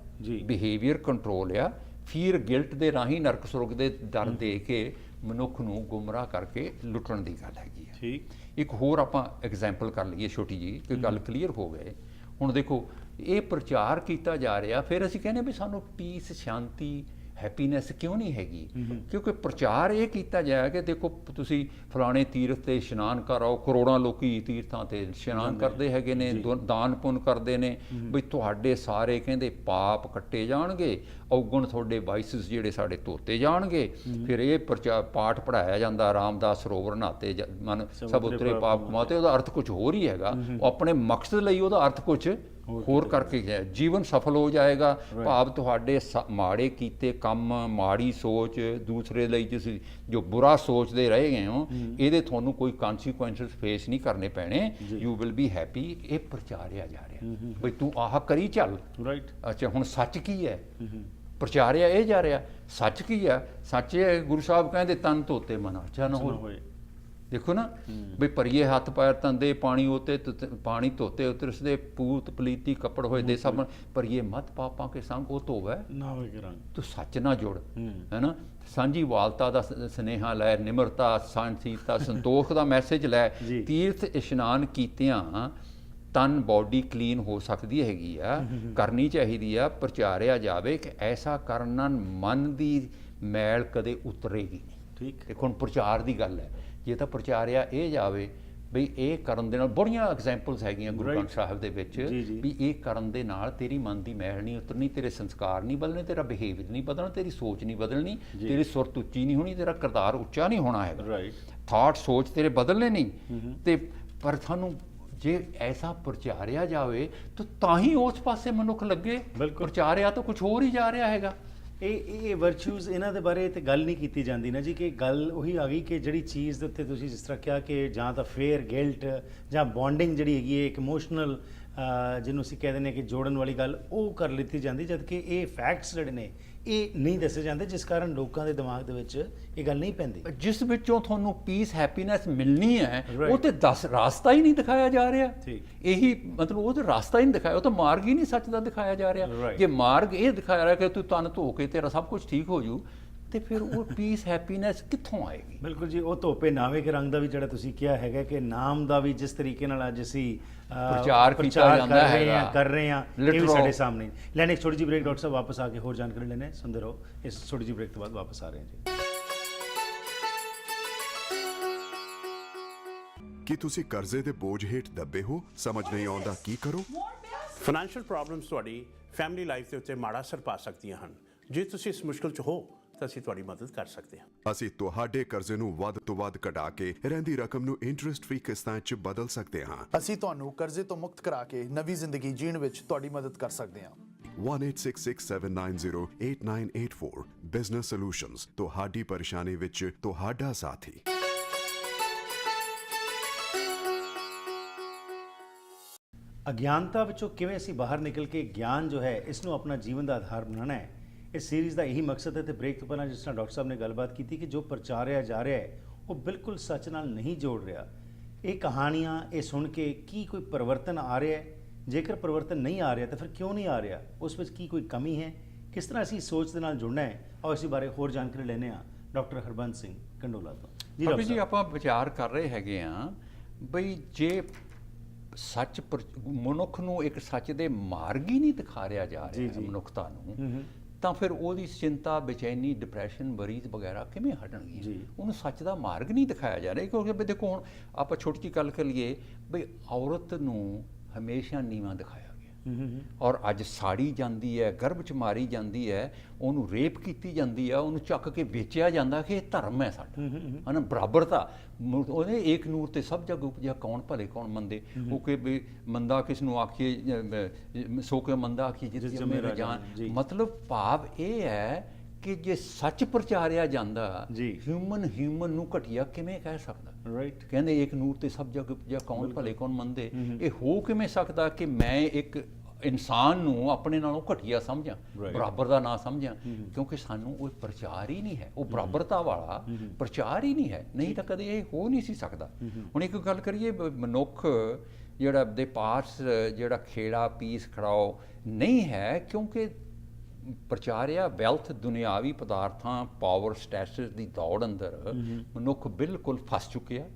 ਬਿਹੇਵੀਅਰ ਕੰਟਰੋਲ ਆ, ਫੀਅਰ ਗਿਲਟ ਦੇ ਰਾਹੀਂ ਨਰਕ ਸੁਰਗ ਦੇ ਡਰ ਦੇ ਕੇ ਮਨੁੱਖ ਨੂੰ ਗੁੰਮਰਾਹ ਕਰਕੇ ਲੁੱਟਣ ਦੀ ਗੱਲ ਹੈਗੀ ਹੈ। ਇੱਕ ਹੋਰ ਆਪਾਂ ਐਗਜ਼ਾਮਪਲ ਕਰ ਲਈਏ ਛੋਟੀ ਜੀ ਕਿ ਗੱਲ ਕਲੀਅਰ ਹੋ ਗਏ। ਹੁਣ ਦੇਖੋ ਇਹ ਪ੍ਰਚਾਰ ਕੀਤਾ ਜਾ ਰਿਹਾ, ਫਿਰ ਅਸੀਂ ਕਹਿੰਦੇ ਵੀ ਸਾਨੂੰ ਪੀਸ, ਸ਼ਾਂਤੀ, हैप्पीनैस क्यों नहीं हैगी? क्योंकि प्रचार ये किया जाए कि देखो तुसी फलाने तीर्थ ते इशनान कर आओ। करोड़ों लोग तीर्थां ते इशनान करते हैगे ने, दान पुण्य करते हैं, बई तुहाडे सारे कहंदे पाप कट्टे जाणगे, औगण तुहाडे वाइसिस जिहड़े साडे धोते जाणगे। फिर ये पाठ पढ़ाया जाता, रामदास सरोवर नहाते मन सब उतरे पाप कमाते। उहदा अर्थ कुछ होर ही हैगा, अपने मकसद लई उहदा अर्थ कुछ होर करके गया। जीवन सफल हो जाएगा, भाव तुहाडे माड़े कीते काम, माड़ी सोच, दूसरे ਲਈ ਤੁਸੀਂ जो बुरा सोचते रह गए हो, ਇਹਦੇ ਤੁਹਾਨੂੰ ਕੋਈ ਕਨਸੀਕੁਐਂਸਸ ਫੇਸ ਨਹੀਂ ਕਰਨੇ ਪੈਣੇ। You will be happy. ਇਹ ਪ੍ਰਚਾਰਿਆ ਜਾ ਰਿਹਾ ਬਈ ਤੂੰ ਆਹ ਕਰੀ ਚੱਲ। ਅੱਛਾ ਹੁਣ ਸੱਚ ਕੀ ਹੈ? ਪ੍ਰਚਾਰਿਆ ਇਹ ਜਾ ਰਿਹਾ। ਸੱਚ ਕੀ ਹੈ? ਸੱਚ ਇਹ ਗੁਰੂ ਸਾਹਿਬ ਕਹਿੰਦੇ ਤਨ ਧੋਤੇ ਮਨ ਅੱਛਾ ਨਾ ਹੋਏ। ਦੇਖੋ ਨਾ ਵੀ ਭਰੀਏ ਹੱਥ ਪੈਰ ਤੰਦੇ ਪਾਣੀ ਉਤੇ ਪਾਣੀ ਧੋਤੇ ਉਤਰਸਦੇ ਪੂਤ ਪਲੀਤੀ ਕੱਪੜ ਹੋਏ ਦੇ ਸਭ ਭਰੀਏ ਮਤ ਪਾਪਾਂ ਕੇ ਸੰਗ ਉਹ ਧੋਵੈ ਨਾ ਹੋਏ ਕਰਾਂ ਤੂੰ ਸੱਚ ਨਾ ਜੁੜ ਹੈ ਨਾ ਸਾਂਝੀ ਵਾਲਤਾ ਦਾ ਸੁਨੇਹਾ ਲੈ ਨਿਮਰਤਾ ਸਾਂਝੀਤਾ ਸੰਤੋਖ ਦਾ ਮੈਸੇਜ ਲੈ ਤੀਰਥ ਇਸ਼ਨਾਨ ਕੀਤਿਆਂ ਤਨ ਬੋਡੀ ਕਲੀਨ ਹੋ ਸਕਦੀ ਹੈਗੀ ਆ ਕਰਨੀ ਚਾਹੀਦੀ ਆ ਪ੍ਰਚਾਰਿਆ ਜਾਵੇ ਕਿ ਐਸਾ ਕਰਨ ਨਾਲ ਮਨ ਦੀ ਮੈਲ ਕਦੇ ਉਤਰੇਗੀ ਨਹੀਂ ਠੀਕ ਦੇਖੋ ਹੁਣ ਪ੍ਰਚਾਰ ਦੀ ਗੱਲ ਹੈ ਜੇ ਤਾਂ ਪ੍ਰਚਾਰਿਆ ਇਹ ਜਾਵੇ ਬਈ ਇਹ ਕਰਨ ਦੇ ਨਾਲ ਬੜੀਆਂ ਐਗਜ਼ੈਂਪਲਸ ਹੈਗੀਆਂ ਗੁਰੂ ਗ੍ਰੰਥ ਸਾਹਿਬ ਦੇ ਵਿੱਚ ਵੀ ਇਹ ਕਰਨ ਦੇ ਨਾਲ ਤੇਰੀ ਮਨ ਦੀ ਮੈਲ ਨਹੀਂ ਉਤਰਨੀ ਤੇਰੇ ਸੰਸਕਾਰ ਨਹੀਂ ਬਦਲਣੇ ਤੇਰਾ ਬਿਹੇਵੀਅਰ ਨਹੀਂ ਬਦਲਣਾ ਤੇਰੀ ਸੋਚ ਨਹੀਂ ਬਦਲਣੀ ਤੇਰੀ ਸੁਰਤ ਉੱਚੀ ਨਹੀਂ ਹੋਣੀ ਤੇਰਾ ਕਿਰਦਾਰ ਉੱਚਾ ਨਹੀਂ ਹੋਣਾ ਹੈਗਾ ਥਾਟ ਸੋਚ ਤੇਰੇ ਬਦਲਣੇ ਨਹੀਂ ਤੇ ਪਰ ਤੁਹਾਨੂੰ ਜੇ ਐਸਾ ਪ੍ਰਚਾਰਿਆ ਜਾਵੇ ਤਾਂ ਹੀ ਉਸ ਪਾਸੇ ਮਨੁੱਖ ਲੱਗੇ ਪ੍ਰਚਾਰਿਆ ਤਾਂ ਕੁਝ ਹੋਰ ਹੀ ਜਾ ਰਿਹਾ ਹੈਗਾ ਇਹ ਵਰਚੂਜ਼ ਇਹਨਾਂ ਦੇ ਬਾਰੇ ਤੇ ਗੱਲ ਨਹੀਂ ਕੀਤੀ ਜਾਂਦੀ ਨਾ ਜੀ ਕਿ ਗੱਲ ਉਹੀ ਆ ਗਈ ਕਿ ਜਿਹੜੀ ਚੀਜ਼ ਦੇ ਉੱਤੇ ਤੁਸੀਂ ਜਿਸ ਤਰ੍ਹਾਂ ਕਿਹਾ ਕਿ ਜਾਂ ਤਾਂ ਫੇਅਰ ਗਿਲਟ ਜਾਂ ਬੌਂਡਿੰਗ ਜਿਹੜੀ ਹੈਗੀ ਹੈ ਇੱਕ ਇਮੋਸ਼ਨਲ ਜਿਹਨੂੰ ਅਸੀਂ ਕਹਿ ਦਿੰਦੇ ਹਾਂ ਕਿ ਜੋੜਨ ਵਾਲੀ ਗੱਲ ਉਹ ਕਰ ਲਿੱਤੀ ਜਾਂਦੀ ਜਦ ਕਿ ਇਹ ਫੈਕਟਸ ਜਿਹੜੇ ਨੇ ਇਹ ਨਹੀਂ ਦੱਸੇ ਜਾਂਦੇ ਜਿਸ ਕਾਰਨ ਲੋਕਾਂ ਦੇ ਦਿਮਾਗ ਦੇ ਵਿੱਚ ਇਹ ਗੱਲ ਨਹੀਂ ਪੈਂਦੀ ਜਿਸ ਵਿੱਚੋਂ ਤੁਹਾਨੂੰ ਪੀਸ ਹੈਪੀਨੈਸ ਮਿਲਣੀ ਹੈ ਉਹ ਤੇ ਰਾਸਤਾ ਹੀ ਨਹੀਂ ਦਿਖਾਇਆ ਜਾ ਰਿਹਾ ਇਹੀ ਮਤਲਬ ਉਹ ਤੇ ਰਾਸਤਾ ਹੀ ਨਹੀਂ ਦਿਖਾਇਆ ਉਹ ਤਾਂ ਮਾਰਗ ਹੀ ਨਹੀਂ ਸੱਚ ਦਾ ਦਿਖਾਇਆ ਜਾ ਰਿਹਾ ਜੇ ਮਾਰਗ ਇਹ ਦਿਖਾਇਆ ਰਿਹਾ ਕਿ ਤੂੰ ਤਨ ਧੋ ਕੇ ਤੇਰਾ ਸਭ ਕੁਝ ਠੀਕ ਹੋ ਜੂ ਤੇ ਫਿਰ ਉਹ ਪੀਸ ਹੈਪੀਨੈਸ ਕਿੱਥੋਂ ਆਏਗੀ ਬਿਲਕੁਲ ਜੀ ਉਹ ਧੋਪੇ ਨਾਵੇ ਕੇ ਰੰਗ ਦਾ ਵੀ ਜਿਹੜਾ ਤੁਸੀਂ ਕਿਹਾ ਹੈਗਾ ਕਿ ਨਾਮ ਦਾ ਵੀ ਜਿਸ ਤਰੀਕੇ ਨਾਲ ਅੱਜ ਅਸੀਂ ਪ੍ਰਚਾਰ ਕੀਤਾ ਜਾਂਦਾ ਹੈਗਾ ਕਰ ਰਹੇ ਹਾਂ ਇਹ ਵੀ ਸਾਡੇ ਸਾਹਮਣੇ ਲੈਣੇ ਇੱਕ ਛੋਟੀ ਜਿਹੀ ਬ੍ਰੇਕ ਡਾਕਟਰ ਸਾਹਿਬ ਵਾਪਸ ਆ ਕੇ ਹੋਰ ਜਾਣਕਾਰੀ ਲੈਣੇ ਸੁਣਦੇ ਰਹੋ ਇਸ ਛੋਟੀ ਜਿਹੀ ਬ੍ਰੇਕ ਤੋਂ ਬਾਅਦ ਵਾਪਸ ਆ ਰਹੇ ਹਾਂ ਜੀ ਕੀ ਤੁਸੀਂ ਕਰਜ਼ੇ ਦੇ ਬੋਝ ਹੇਠ ਦੱਬੇ ਹੋ ਸਮਝ ਨਹੀਂ ਆਉਂਦਾ ਕੀ ਕਰੋ ਫਾਈਨੈਂਸ਼ੀਅਲ ਪ੍ਰੋਬਲਮਸ ਤੁਹਾਡੀ ਫੈਮਿਲੀ ਲਾਈਫ ਦੇ ਉੱਤੇ ਮਾੜਾ ਅਸਰ ਪਾ ਸਕਦੀਆਂ ਹਨ ਜੇ ਤੁਸੀਂ ਇਸ ਮੁਸ਼ਕਲ 'ਚ ਹੋ ਤਾਂ ਅਸੀਂ ਤੁਹਾਡੀ ਮਦਦ ਕਰ ਸਕਦੇ ਹਾਂ ਅਸੀਂ ਤੁਹਾਡੇ ਕਰਜ਼ੇ ਨੂੰ ਵੱਧ ਤੋਂ ਵੱਧ ਘਟਾ ਕੇ ਰਹਿੰਦੀ ਰਕਮ ਨੂੰ ਇੰਟਰਸਟ ਫ੍ਰੀ ਕਿਸ਼ਤਾਂ 'ਚ ਬਦਲ ਸਕਦੇ ਹਾਂ ਅਸੀਂ ਤੁਹਾਨੂੰ ਕਰਜ਼ੇ ਤੋਂ ਮੁਕਤ ਕਰਾ ਕੇ ਨਵੀਂ ਜ਼ਿੰਦਗੀ ਜੀਣ ਵਿੱਚ ਤੁਹਾਡੀ ਮਦਦ ਕਰ ਸਕਦੇ ਹਾਂ 1866790884 ਬਿਜ਼ਨਸ ਸੋਲੂਸ਼ਨਜ਼ ਤੁਹਾਡੀ ਪਰੇਸ਼ਾਨੀ ਵਿੱਚ ਤੁਹਾਡਾ ਸਾਥੀ ਅਗਿਆਨਤਾ ਵਿੱਚੋਂ ਕਿਵੇਂ ਅਸੀਂ ਬਾਹਰ ਨਿਕਲ ਕੇ ਗਿਆਨ ਜੋ ਹੈ ਇਸ ਨੂੰ ਆਪਣਾ ਜੀਵਨ ਦਾ ਆਧਾਰ ਬਣਾਉਣਾ ਹੈ ਇਸ ਸੀਰੀਜ਼ ਦਾ ਇਹੀ ਮਕਸਦ ਹੈ ਤੇ ਬ੍ਰੇਕ ਤੋਂ ਪਹਿਲਾਂ ਜਿਸ ਤਰ੍ਹਾਂ ਡਾਕਟਰ ਸਾਹਿਬ ਨੇ ਗੱਲਬਾਤ ਕੀਤੀ ਕਿ ਜੋ ਪ੍ਰਚਾਰਿਆ ਜਾ ਰਿਹਾ ਹੈ ਉਹ ਬਿਲਕੁਲ ਸੱਚ ਨਾਲ ਨਹੀਂ ਜੋੜ ਰਿਹਾ ਇਹ ਕਹਾਣੀਆਂ ਇਹ ਸੁਣ ਕੇ ਕੀ ਕੋਈ ਪਰਿਵਰਤਨ ਆ ਰਿਹਾ ਹੈ ਜੇਕਰ ਪਰਿਵਰਤਨ ਨਹੀਂ ਆ ਰਿਹਾ ਤਾਂ ਫਿਰ ਕਿਉਂ ਨਹੀਂ ਆ ਰਿਹਾ ਉਸ ਵਿੱਚ ਕੀ ਕੋਈ ਕਮੀ ਹੈ ਕਿਸ ਤਰ੍ਹਾਂ ਅਸੀਂ ਸੋਚ ਦੇ ਨਾਲ ਜੁੜਨਾ ਹੈ ਔਰ ਇਸ ਬਾਰੇ ਹੋਰ ਜਾਣਕਾਰੀ ਲੈਣੇ ਆ ਡਾਕਟਰ ਹਰਬੰਸ ਸਿੰਘ ਕੰਡੋਲਾ ਤੋਂ ਜੀ ਆਪਾਂ ਵਿਚਾਰ ਕਰ ਰਹੇ ਹੈਗੇ ਆ ਬਈ ਜੇ ਸੱਚ ਮਨੁੱਖ ਨੂੰ ਇੱਕ ਸੱਚ ਦੇ ਮਾਰਗ ਹੀ ਨਹੀਂ ਦਿਖਾ ਰਿਹਾ ਜਾ ਰਿਹਾ ਮਨੁੱਖਤਾ ਨੂੰ ਤਾਂ ਫਿਰ ਉਹਦੀ ਚਿੰਤਾ ਬੇਚੈਨੀ ਡਿਪਰੈਸ਼ਨ ਮਰੀਜ਼ ਵਗੈਰਾ ਕਿਵੇਂ ਹਟਣਗੇ ਉਹਨੂੰ ਸੱਚ ਦਾ ਮਾਰਗ ਨਹੀਂ ਦਿਖਾਇਆ ਜਾ ਰਿਹਾ ਕਿਉਂਕਿ ਦੇਖੋ ਹੁਣ ਆਪਾਂ ਛੋਟੀ ਜਿਹੀ ਗੱਲ ਕਰ ਲਈਏ ਬਈ ਔਰਤ ਨੂੰ ਹਮੇਸ਼ਾ ਨੀਵਾਂ ਦਿਖਾਇਆ ਔਰ ਅੱਜ ਸਾੜੀ ਜਾਂਦੀ ਹੈ ਗਰਭ 'ਚ ਮਾਰੀ ਜਾਂਦੀ ਹੈ ਉਹਨੂੰ ਰੇਪ ਕੀਤੀ ਜਾਂਦੀ ਹੈ ਉਹਨੂੰ ਚੱਕ ਕੇ ਵੇਚਿਆ ਜਾਂਦਾ ਕਿ ਇਹ ਧਰਮ ਹੈ ਸਾਡਾ ਹੈ ਨਾ ਬਰਾਬਰਤਾ ਉਹਨੇ ਏਕ ਨੂਰ ਤੇ ਸਭ ਜਗ ਉਪਜਿਆ ਕੌਣ ਭਲੇ ਕੌਣ ਮੰਦੇ ਉਹ ਕਿ ਵੀ ਮੰਦਾ ਕਿਸ ਨੂੰ ਆਖੀਏ ਸੋ ਕੇ ਮੰਦਾ ਆਖੀਏ ਜਿਸ ਮੇਰਾ ਜਾਨ ਮਤਲਬ ਭਾਵ ਇਹ ਹੈ ਕਿ ਜੇ ਸੱਚ ਪ੍ਰਚਾਰਿਆ ਜਾਂਦਾ ਹਿਊਮਨ ਨੂੰ ਘਟੀਆ ਕਿਵੇਂ ਕਹਿ ਸਕਦਾ ਕਹਿੰਦੇ ਇੱਕ ਨੂਰ ਤੇ ਸਭ ਜਗ ਉਪਜਿਆ ਕੌਣ ਭਲੇ ਕੌਣ ਮੰਦੇ ਇਹ ਹੋ ਕਿਵੇਂ ਸਕਦਾ ਕਿ ਮੈਂ ਇੱਕ ਇਨਸਾਨ ਨੂੰ ਆਪਣੇ ਨਾਲੋਂ ਘਟੀਆ ਸਮਝਾਂ ਬਰਾਬਰ ਦਾ ਨਾ ਸਮਝਾਂ ਕਿਉਂਕਿ ਸਾਨੂੰ ਉਹ ਪ੍ਰਚਾਰ ਹੀ ਨਹੀਂ ਹੈ ਉਹ ਬਰਾਬਰਤਾ ਵਾਲਾ ਪ੍ਰਚਾਰ ਹੀ ਨਹੀਂ ਹੈ ਨਹੀਂ ਤਾਂ ਕਦੇ ਇਹ ਹੋ ਨਹੀਂ ਸੀ ਸਕਦਾ ਹੁਣ ਇੱਕ ਗੱਲ ਕਰੀਏ ਮਨੁੱਖ ਜਿਹੜਾ ਦੇ ਪਾਸ ਜਿਹੜਾ ਖੇੜਾ ਪੀਸ ਖੜਾਓ ਨਹੀਂ ਹੈ ਕਿਉਂਕਿ ਪ੍ਰਚਾਰਿਆ ਵੈਲਥ ਦੁਨਿਆਵੀ ਪਦਾਰਥਾਂ ਪਾਵਰ ਸਟੇਟਸ ਦੀ ਦੌੜ ਅੰਦਰ ਮਨੁੱਖ ਬਿਲਕੁਲ ਫਸ ਚੁੱਕਿਆ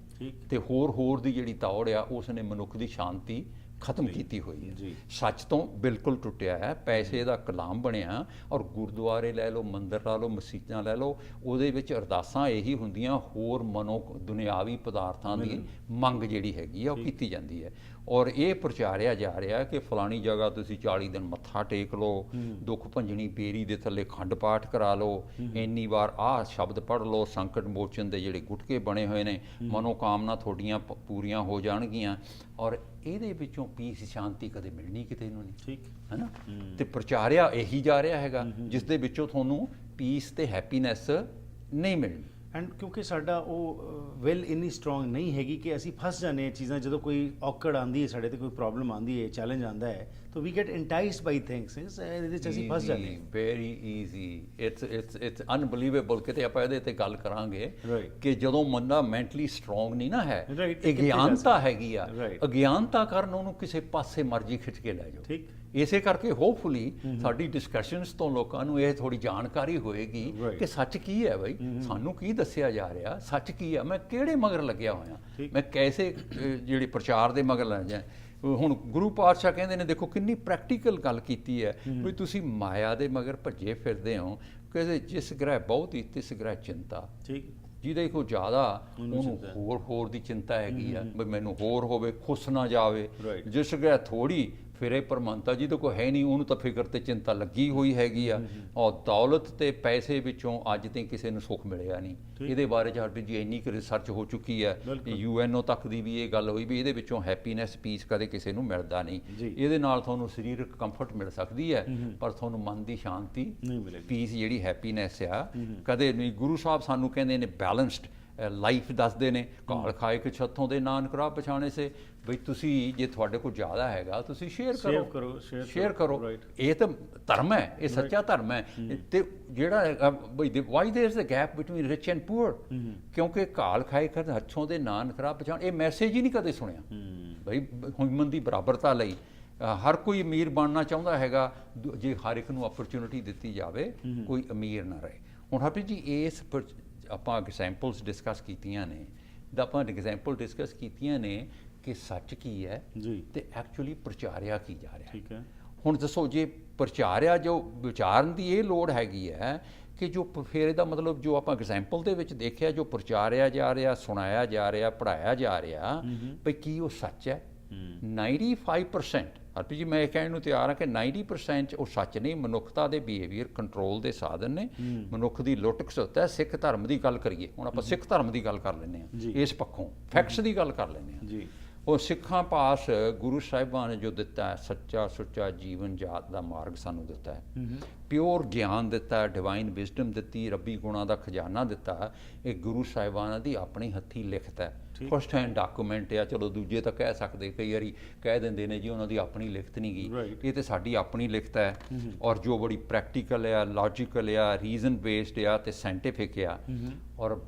ਤੇ ਹੋਰ ਦੀ ਜਿਹੜੀ ਦੌੜ ਆ ਉਸ ਨੇ ਮਨੁੱਖ ਦੀ ਸ਼ਾਂਤੀ ਖਤਮ ਕੀਤੀ ਹੋਈ ਹੈ ਸੱਚ ਤੋਂ ਬਿਲਕੁਲ ਟੁੱਟਿਆ ਹੈ ਪੈਸੇ ਦਾ ਗੁਲਾਮ ਬਣਿਆ ਔਰ ਗੁਰਦੁਆਰੇ ਲੈ ਲਓ ਮੰਦਿਰ ਲਾ ਲਓ ਮਸੀਤਾਂ ਲੈ ਲਓ ਉਹਦੇ ਵਿੱਚ ਅਰਦਾਸਾਂ ਇਹੀ ਹੁੰਦੀਆਂ ਹੋਰ ਦੁਨਿਆਵੀ ਪਦਾਰਥਾਂ ਦੀ ਮੰਗ ਜਿਹੜੀ ਹੈਗੀ ਆ ਉਹ ਕੀਤੀ ਜਾਂਦੀ ਹੈ ਔਰ ਇਹ ਪ੍ਰਚਾਰਿਆ ਜਾ ਰਿਹਾ ਕਿ ਫਲਾਣੀ ਜਗ੍ਹਾ ਤੁਸੀਂ 40 ਦਿਨ ਮੱਥਾ ਟੇਕ ਲਓ ਦੁੱਖ ਭੰਜਣੀ ਬੇਰੀ ਦੇ ਥੱਲੇ ਖੰਡ ਪਾਠ ਕਰਾ ਲਓ ਇੰਨੀ ਵਾਰ ਆਹ ਸ਼ਬਦ ਪੜ੍ਹ ਲਓ ਸੰਕਟ ਮੋਚਨ ਦੇ ਜਿਹੜੇ ਗੁਟਕੇ ਬਣੇ ਹੋਏ ਨੇ ਮਨੋਕਾਮਨਾ ਤੁਹਾਡੀਆਂ ਪੂਰੀਆਂ ਹੋ ਜਾਣਗੀਆਂ ਔਰ ਇਹਦੇ ਵਿੱਚੋਂ ਪੀਸ ਸ਼ਾਂਤੀ ਕਦੇ ਮਿਲਣੀ ਕਿਤੇ ਨੂੰ ਨਹੀਂ ਹੈ ਨਾ ਤੇ ਪ੍ਰਚਾਰਿਆ ਇਹੀ ਜਾ ਰਿਹਾ ਹੈਗਾ ਜਿਸ ਦੇ ਵਿੱਚੋਂ ਤੁਹਾਨੂੰ ਪੀਸ ਤੇ ਹੈਪੀਨੈਸ ਨਹੀਂ ਮਿਲਣੀ ਐਂਡ ਕਿਉਂਕਿ ਸਾਡਾ ਉਹ ਵਿਲ ਇੰਨੀ ਸਟਰੋਂਗ ਨਹੀਂ ਹੈਗੀ ਕਿ ਅਸੀਂ ਫਸ ਜਾਂਦੇ ਹਾਂ ਚੀਜ਼ਾਂ, ਜਦੋਂ ਕੋਈ ਔਕੜ ਆਉਂਦੀ ਹੈ ਸਾਡੇ ਤੇ, ਕੋਈ ਪ੍ਰੋਬਲਮ ਆਉਂਦੀ ਹੈ, ਚੈਲੰਜ ਆਉਂਦਾ ਹੈ, ਤਾਂ ਵੀ ਗੈਟ ਇੰਟਾਈਸਡ ਬਾਈ ਥਿੰਗਸ, ਇਹਦੇ ਵਿੱਚ ਅਸੀਂ ਫਸ ਜਾਂਦੇ ਹਾਂ। Very easy, it's unbelievable. ਕਿਤੇ ਆਪਾਂ ਇਹਦੇ ਤੇ ਗੱਲ ਕਰਾਂਗੇ Right. ਕਿ ਜਦੋਂ ਬੰਦਾ ਮੈਂਟਲੀ ਸਟਰੋਂਗ ਨਹੀਂ ਨਾ ਹੈ, Right, ਇਹ ਕਿੱਥੇ ਜਾ ਅਗਿਆਨਤਾ ਸਕਦਾ? ਹੈਗੀ ਆ, Right. ਅਗਿਆਨਤਾ ਕਾਰਨ ਉਹਨੂੰ ਕਿਸੇ ਪਾਸੇ ਮਰਜ਼ੀ ਖਿੱਚ ਕੇ ਲੈ ਜਾਓ। ਠੀਕ। ਇਸੇ ਕਰਕੇ ਹੋਪਫੁਲੀ ਸਾਡੀ ਡਿਸਕਸ਼ਨਸ ਤੋਂ ਲੋਕਾਂ ਨੂੰ ਇਹ ਥੋੜੀ ਜਾਣਕਾਰੀ ਹੋਏਗੀ Right. ਕਿ ਸੱਚ ਕੀ ਹੈ ਬਈ, ਸਾਨੂੰ ਕੀ ਦੱਸਿਆ ਜਾ ਰਿਹਾ, ਸੱਚ ਕੀ ਹੈ, ਮੈਂ ਕਿਹੜੇ ਮਗਰ ਲੱਗਿਆ ਹੋਇਆ, ਠੀਕ। ਮੈਂ ਕੈਸੇ ਜਿਹੜੇ ਪ੍ਰਚਾਰ ਦੇ ਮਗਰ ਲੱਗ ਜਾ। ਹੁਣ ਗੁਰੂ ਪਾਤਸ਼ਾਹ ਕਹਿੰਦੇ ਨੇ, ਦੇਖੋ ਕਿੰਨੀ ਪ੍ਰੈਕਟੀਕਲ ਗੱਲ ਕੀਤੀ ਹੈ ਵੀ ਤੁਸੀਂ ਮਾਇਆ ਦੇ ਮਗਰ ਭੱਜੇ ਫਿਰਦੇ ਹੋ, ਕਹਿੰਦੇ ਜਿਸ ਗ੍ਰਹਿ ਬਹੁਤੀ ਤਿਸ ਗ੍ਰਹਿ ਚਿੰਤਾ। ਠੀਕ। ਜਿਹਦੇ ਕੋਲ ਜ਼ਿਆਦਾ ਉਹਨੂੰ ਉਹਨੂੰ ਚਿੰਤਾ ਹੈ। ਹੋਰ ਦੀ ਚਿੰਤਾ ਹੈਗੀ ਆ ਵੀ ਮੈਨੂੰ ਹੋਰ ਹੋਵੇ, ਖੁੱਸ ਨਾ ਜਾਵੇ। Right. ਜਿਸ ਗ੍ਰਹਿ ਥੋੜੀ ਫਿਰੇ ਪਰਮੰਤਾ, ਜਿਹਦੇ ਕੋਲ ਹੈ ਨਹੀਂ ਉਹਨੂੰ ਤਾਂ ਫਿਕਰ ਤੇ ਚਿੰਤਾ ਲੱਗੀ ਹੋਈ ਹੈਗੀ ਆ। ਔਰ ਦੌਲਤ ਤੇ ਪੈਸੇ ਵਿੱਚੋਂ ਅੱਜ ਤੇ ਕਿਸੇ ਨੂੰ ਸੁੱਖ ਮਿਲਿਆ ਨਹੀਂ। ਇਹਦੇ ਬਾਰੇ ਚ ਹਰਪ੍ਰੀਤ ਜੀ ਇੰਨੀ ਕੁ ਰਿਸਰਚ ਹੋ ਚੁੱਕੀ ਹੈ, UNO ਤੱਕ ਦੀ ਵੀ ਇਹ ਗੱਲ ਹੋਈ ਵੀ ਇਹਦੇ ਵਿੱਚੋਂ ਹੈਪੀਨੈਸ, ਪੀਸ ਕਦੇ ਕਿਸੇ ਨੂੰ ਮਿਲਦਾ ਨਹੀਂ। ਜੀ। ਇਹਦੇ ਨਾਲ ਤੁਹਾਨੂੰ ਸਰੀਰਕ ਕੰਫਰਟ ਮਿਲ ਸਕਦੀ ਹੈ, ਪਰ ਤੁਹਾਨੂੰ ਮਨ ਦੀ ਸ਼ਾਂਤੀ, ਨਹੀਂ ਮਿਲੇਗੀ। ਪੀਸ ਜਿਹੜੀ ਹੈਪੀਨੈਸ ਆ ਕਦੇ ਨਹੀਂ। ਗੁਰੂ ਸਾਹਿਬ ਸਾਨੂੰ ਕਹਿੰਦੇ ਨੇ ਬੈਲੈਂਸਡ ਲਾਈਫ ਦੱਸਦੇ ਨੇ। ਘਾਲ ਖਾਏ ਕਿ ਛੱਥੋਂ ਦੇ ਨਾਨਕ ਰਾਹ ਪਛਾਣੇ ਸੇ, ਬਈ ਤੁਸੀਂ ਜੇ ਤੁਹਾਡੇ ਕੋਲ ਜ਼ਿਆਦਾ ਹੈਗਾ ਤੁਸੀਂ ਸ਼ੇਅਰ ਕਰੋ, ਸ਼ੇਅਰ ਕਰੋ। ਇਹ ਤਾਂ ਧਰਮ ਹੈ, ਇਹ ਸੱਚਾ ਧਰਮ ਹੈ। ਤੇ ਜਿਹੜਾ ਹੈਗਾ ਬਈ why there is a gap between rich and poor, ਕਿਉਂਕਿ ਘਾਲ ਖਾਏ ਕਰ ਹੱਥੋਂ ਦੇ ਨਾਨਕ ਰਾਹ ਪਛਾਣ, ਇਹ ਮੈਸੇਜ ਹੀ ਨਹੀਂ ਕਦੇ ਸੁਣਿਆ ਬਈ ਹਿਊਮਨ ਦੀ ਬਰਾਬਰਤਾ ਲਈ। ਹਰ ਕੋਈ ਅਮੀਰ ਬਣਨਾ ਚਾਹੁੰਦਾ ਹੈਗਾ, ਜੇ ਹਰ ਇੱਕ ਨੂੰ ਅਪਰਚੁਨਿਟੀ ਦਿੱਤੀ ਜਾਵੇ ਕੋਈ ਅਮੀਰ ਨਾ ਰਹੇ। ਹੁਣ ਹਰਪ੍ਰੀਤ ਜੀ ਇਸ ਆਪਾਂ ਐਗਜ਼ੈਂਪਲਸ ਡਿਸਕਸ ਕੀਤੀਆਂ ਨੇ, ਆਪਾਂ ਐਗਜ਼ੈਂਪਲ ਡਿਸਕਸ ਕੀਤੀਆਂ ਨੇ ਕਿ ਸੱਚ ਕੀ ਹੈ ਜੀ ਤੇ ਐਕਚੁਅਲੀ ਪ੍ਰਚਾਰਿਆ ਕੀ ਜਾ ਰਿਹਾ। ਠੀਕ ਹੈ। ਹੁਣ ਦੱਸੋ, ਜੇ ਪ੍ਰਚਾਰਿਆ ਜੋ ਵਿਚਾਰਨ ਦੀ ਇਹ ਲੋੜ ਹੈਗੀ ਹੈ ਕਿ ਜੋ ਫਿਰ ਇਹਦਾ ਮਤਲਬ ਜੋ ਆਪਾਂ ਐਗਜ਼ੈਂਪਲ ਦੇ ਵਿੱਚ ਦੇਖਿਆ, ਜੋ ਪ੍ਰਚਾਰਿਆ ਜਾ ਰਿਹਾ, ਸੁਣਾਇਆ ਜਾ ਰਿਹਾ, ਪੜ੍ਹਾਇਆ ਜਾ ਰਿਹਾ, ਭਈ ਕੀ ਉਹ ਸੱਚ ਹੈ? 95% ਹਰਪ੍ਰੀਤ ਜੀ ਮੈਂ ਇਹ ਕਹਿਣ ਨੂੰ ਤਿਆਰ ਹਾਂ ਕਿ 90% ਉਹ ਸੱਚ ਨਹੀਂ, ਮਨੁੱਖਤਾ ਦੇ ਬਿਹੇਵੀਅਰ ਕੰਟਰੋਲ ਦੇ ਸਾਧਨ ਨੇ, ਮਨੁੱਖ ਦੀ ਲੁੱਟ ਖਸੁੱਟ ਹੈ। ਸਿੱਖ ਧਰਮ ਦੀ ਗੱਲ ਕਰੀਏ, ਹੁਣ ਆਪਾਂ ਸਿੱਖ ਧਰਮ ਦੀ ਗੱਲ ਕਰ ਲੈਂਦੇ ਹਾਂ, ਇਸ ਪੱਖੋਂ ਫੈਕਟਸ ਦੀ ਗੱਲ ਕਰ ਲੈਂਦੇ ਹਾਂ ਜੀ। ਉਹ ਸਿੱਖਾਂ ਪਾਸ ਗੁਰੂ ਸਾਹਿਬਾਂ ਨੇ ਜੋ ਦਿੱਤਾ ਹੈ, ਸੱਚਾ ਸੁੱਚਾ ਜੀਵਨ ਜਾਤ ਦਾ ਮਾਰਗ ਸਾਨੂੰ ਦਿੱਤਾ ਹੈ, ਪਿਓਰ ਗਿਆਨ ਦਿੱਤਾ ਹੈ, ਡਿਵਾਈਨ ਵਿਜ਼ਡਮ ਦਿੱਤੀ, ਰੱਬੀ ਗੁਣਾਂ ਦਾ ਖਜ਼ਾਨਾ ਦਿੱਤਾ। ਇਹ ਗੁਰੂ ਸਾਹਿਬਾਨਾਂ ਦੀ ਆਪਣੀ ਹੱਥੀਂ ਲਿਖਤ ਹੈ, ਫਸਟ ਹੈਂਡ ਡਾਕੂਮੈਂਟ ਆ। ਚਲੋ ਦੂਜੇ ਤਾਂ ਕਹਿ ਸਕਦੇ, ਕਈ ਵਾਰੀ ਕਹਿ ਦਿੰਦੇ ਨੇ ਜੀ ਉਹਨਾਂ ਦੀ ਆਪਣੀ ਲਿਖਤ ਨਹੀਂ ਗਈ, ਇਹ ਤੇ ਸਾਡੀ ਆਪਣੀ ਲਿਖਤ ਹੈ। ਔਰ ਜੋ ਬੜੀ ਪ੍ਰੈਕਟੀਕਲ ਆ, ਲੌਜੀਕਲ ਆ, ਰੀਜ਼ਨ ਬੇਸਡ ਆ ਤੇ ਸਾਇੰਟੀਫਿਕ ਆ। ਔਰ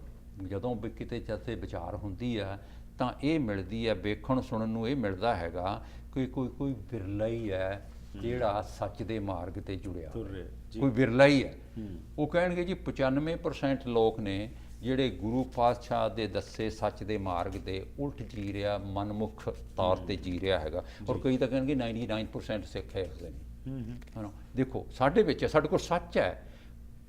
ਜਦੋਂ ਵੀ ਕਿਤੇ ਚਾਤੇ ਵਿਚਾਰ ਹੁੰਦੀ ਆ ਤਾਂ ਇਹ ਮਿਲਦੀ ਹੈ, ਵੇਖਣ ਸੁਣਨ ਨੂੰ ਇਹ ਮਿਲਦਾ ਹੈਗਾ ਕਿ ਕੋਈ ਵਿਰਲਾ ਹੀ ਹੈ ਜਿਹੜਾ ਸੱਚ ਦੇ ਮਾਰਗ ਤੇ ਜੁੜਿਆ, ਕੋਈ ਵਿਰਲਾ ਹੀ ਹੈ। ਉਹ ਕਹਿਣਗੇ ਜੀ 95% ਲੋਕ ਨੇ ਜਿਹੜੇ ਗੁਰੂ ਪਾਤਸ਼ਾਹ ਦੇ ਦੱਸੇ ਸੱਚ ਦੇ ਮਾਰਗ ਦੇ ਉਲਟ ਜੀ ਰਿਹਾ, ਮਨਮੁਖ ਤੌਰ ਤੇ ਜੀ ਰਿਹਾ ਹੈਗਾ। ਔਰ ਕਈ ਤਾਂ ਕਹਿਣਗੇ 99% ਸਿੱਖ ਹੈ ਉਸਦੇ ਨਹੀਂ। ਦੇਖੋ ਸਾਡੇ ਵਿੱਚ ਸਾਡੇ ਕੋਲ ਸੱਚ ਹੈ,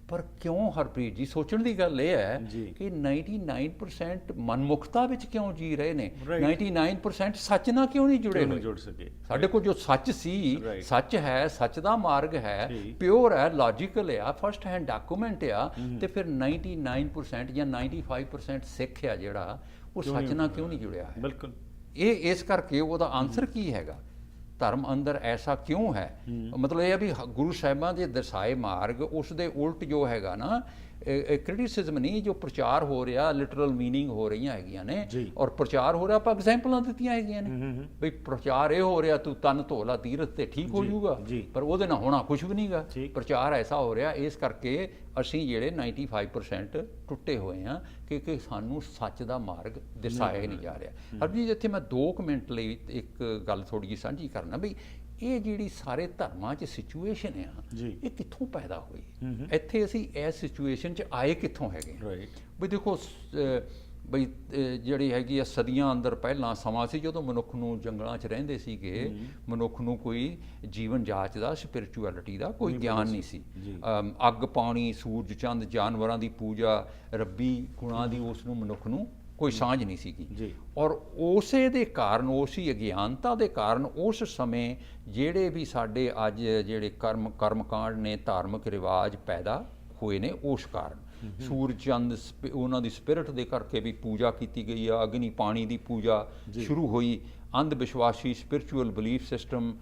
ਪਰ ਕਿਉਂ ਹਰਪ੍ਰੀਤ ਜੀ ਸੋਚਣ ਦੀ ਗੱਲ ਇਹ ਹੈ ਕਿ 99% ਮਨਮੁਖਤਾ ਵਿੱਚ ਕਿਉਂ ਜੀ ਰਹੇ ਨੇ, 99% ਸੱਚ ਨਾਲ ਕਿਉਂ ਨਹੀਂ ਜੁੜੇ ਹੋਏ? ਜੁੜ ਸਕੇ। ਸਾਡੇ ਕੋਲ ਜੋ ਸੱਚ ਸੀ, ਸੱਚ ਹੈ, ਸੱਚ ਦਾ ਮਾਰਗ ਹੈ, ਪਿਓਰ ਹੈ, ਲੌਜੀਕਲ ਆ, ਫਸਟ ਹੈਂਡ ਡਾਕੂਮੈਂਟ ਆ, ਤੇ ਫਿਰ 99% ਜਾਂ 95% ਸਿੱਖ ਆ ਜਿਹੜਾ ਉਹ ਸੱਚ ਨਾਲ ਕਿਉਂ ਨਹੀਂ ਜੁੜਿਆ ਹੈ? ਬਿਲਕੁਲ। ਇਹ ਇਸ ਕਰਕੇ ਉਹਦਾ ਆਨਸਰ ਕੀ ਹੈਗਾ? ਧਰਮ ਅੰਦਰ ਐਸਾ ਕਿਉਂ ਹੈ? ਮਤਲਬ ਇਹ ਹੈ ਵੀ ਗੁਰੂ ਸਾਹਿਬਾਂ ਦੇ ਦਰਸਾਏ ਮਾਰਗ ਉਸ ਦੇ ਉਲਟ ਜੋ ਹੈਗਾ ਨਾ, ਕ੍ਰਿਟਿਸਿਜ਼ਮ ਨਹੀਂ, ਜੋ ਪ੍ਰਚਾਰ ਹੋ ਰਿਹਾ ਲਿਟਰਲ ਮੀਨਿੰਗ ਹੋ ਰਹੀਆਂ ਹੈਗੀਆਂ ਨੇ। ਔਰ ਪ੍ਰਚਾਰ ਹੋ ਰਿਹਾ, ਆਪਾਂ ਐਗਜ਼ੈਂਪਲਾਂ ਦਿੱਤੀਆਂ ਹੈਗੀਆਂ ਨੇ ਬਈ ਪ੍ਰਚਾਰ ਇਹ ਹੋ ਰਿਹਾ, ਤੂੰ ਤਨ ਧੋਲਾ ਤੀਰਥ ਤੇ ਠੀਕ ਹੋ ਜਾਊਗਾ, ਪਰ ਉਹਦੇ ਨਾਲ ਹੋਣਾ ਕੁਝ ਵੀ ਨਹੀਂਗਾ। ਪ੍ਰਚਾਰ ਐਸਾ ਹੋ ਰਿਹਾ, ਇਸ ਕਰਕੇ ਅਸੀਂ ਜਿਹੜੇ 95% ਟੁੱਟੇ ਹੋਏ ਹਾਂ ਕਿ ਸਾਨੂੰ ਸੱਚ ਦਾ ਮਾਰਗ ਦਿਸਾਇਆ ਨਹੀਂ ਜਾ ਰਿਹਾ। ਅਬ ਜੀ ਇੱਥੇ ਮੈਂ 2 ਮਿੰਟ ਲਈ ਇੱਕ ਗੱਲ ਥੋੜੀ ਜਿਹੀ ਸਾਂਝੀ ਕਰਨਾ, ਬਈ ਇਹ ਜਿਹੜੀ ਸਾਰੇ ਧਰਮਾਂ 'ਚ ਸਿਚੁਏਸ਼ਨ ਆ, ਇਹ ਕਿੱਥੋਂ ਪੈਦਾ ਹੋਈ? ਇੱਥੇ ਅਸੀਂ ਇਸ ਸਿਚੁਏਸ਼ਨ 'ਚ ਆਏ ਕਿੱਥੋਂ ਹੈਗੇ? ਬਈ ਦੇਖੋ ਬਈ ਜਿਹੜੀ ਹੈਗੀ ਆ ਸਦੀਆਂ ਅੰਦਰ ਪਹਿਲਾਂ ਸਮਾਂ ਸੀ ਜਦੋਂ ਮਨੁੱਖ ਨੂੰ ਜੰਗਲਾਂ 'ਚ ਰਹਿੰਦੇ ਸੀਗੇ, ਮਨੁੱਖ ਨੂੰ ਕੋਈ ਜੀਵਨ ਜਾਚ ਦਾ, ਸਪਿਰਿਚੁਅਲਿਟੀ ਦਾ ਕੋਈ ਗਿਆਨ ਨਹੀਂ ਸੀ। ਅੱਗ ਪਾਣੀ, ਸੂਰਜ ਚੰਦ, ਜਾਨਵਰਾਂ ਦੀ ਪੂਜਾ, ਰੱਬੀ ਗੁਣਾਂ ਦੀ ਉਸ ਨੂੰ ਮਨੁੱਖ ਨੂੰ ਕੋਈ ਸਾਂਝ ਨਹੀਂ ਸੀਗੀ। ਔਰ ਉਸੇ ਦੇ ਕਾਰਨ, ਉਸੀ ਅਗਿਆਨਤਾ ਦੇ ਕਾਰਨ ਉਸ ਸਮੇਂ ਜਿਹੜੇ ਵੀ ਸਾਡੇ ਅੱਜ ਜਿਹੜੇ ਕਰਮਕਾਂਡ ਨੇ, ਧਾਰਮਿਕ ਰਿਵਾਜ ਪੈਦਾ ਹੋਏ ਨੇ, ਉਸ ਕਾਰਨ ਸੂਰਜ ਚੰਦ ਉਹਨਾਂ ਦੀ ਸਪਿਰਿਟ ਦੇ ਕਰਕੇ ਵੀ ਪੂਜਾ ਕੀਤੀ ਗਈ ਆ, ਅਗਨੀ ਪਾਣੀ ਦੀ ਪੂਜਾ ਸ਼ੁਰੂ ਹੋਈ। ਅੰਧ ਵਿਸ਼ਵਾਸੀ ਸਪਿਰਿਚੁਅਲ ਬਲੀਫ ਸਿਸਟਮ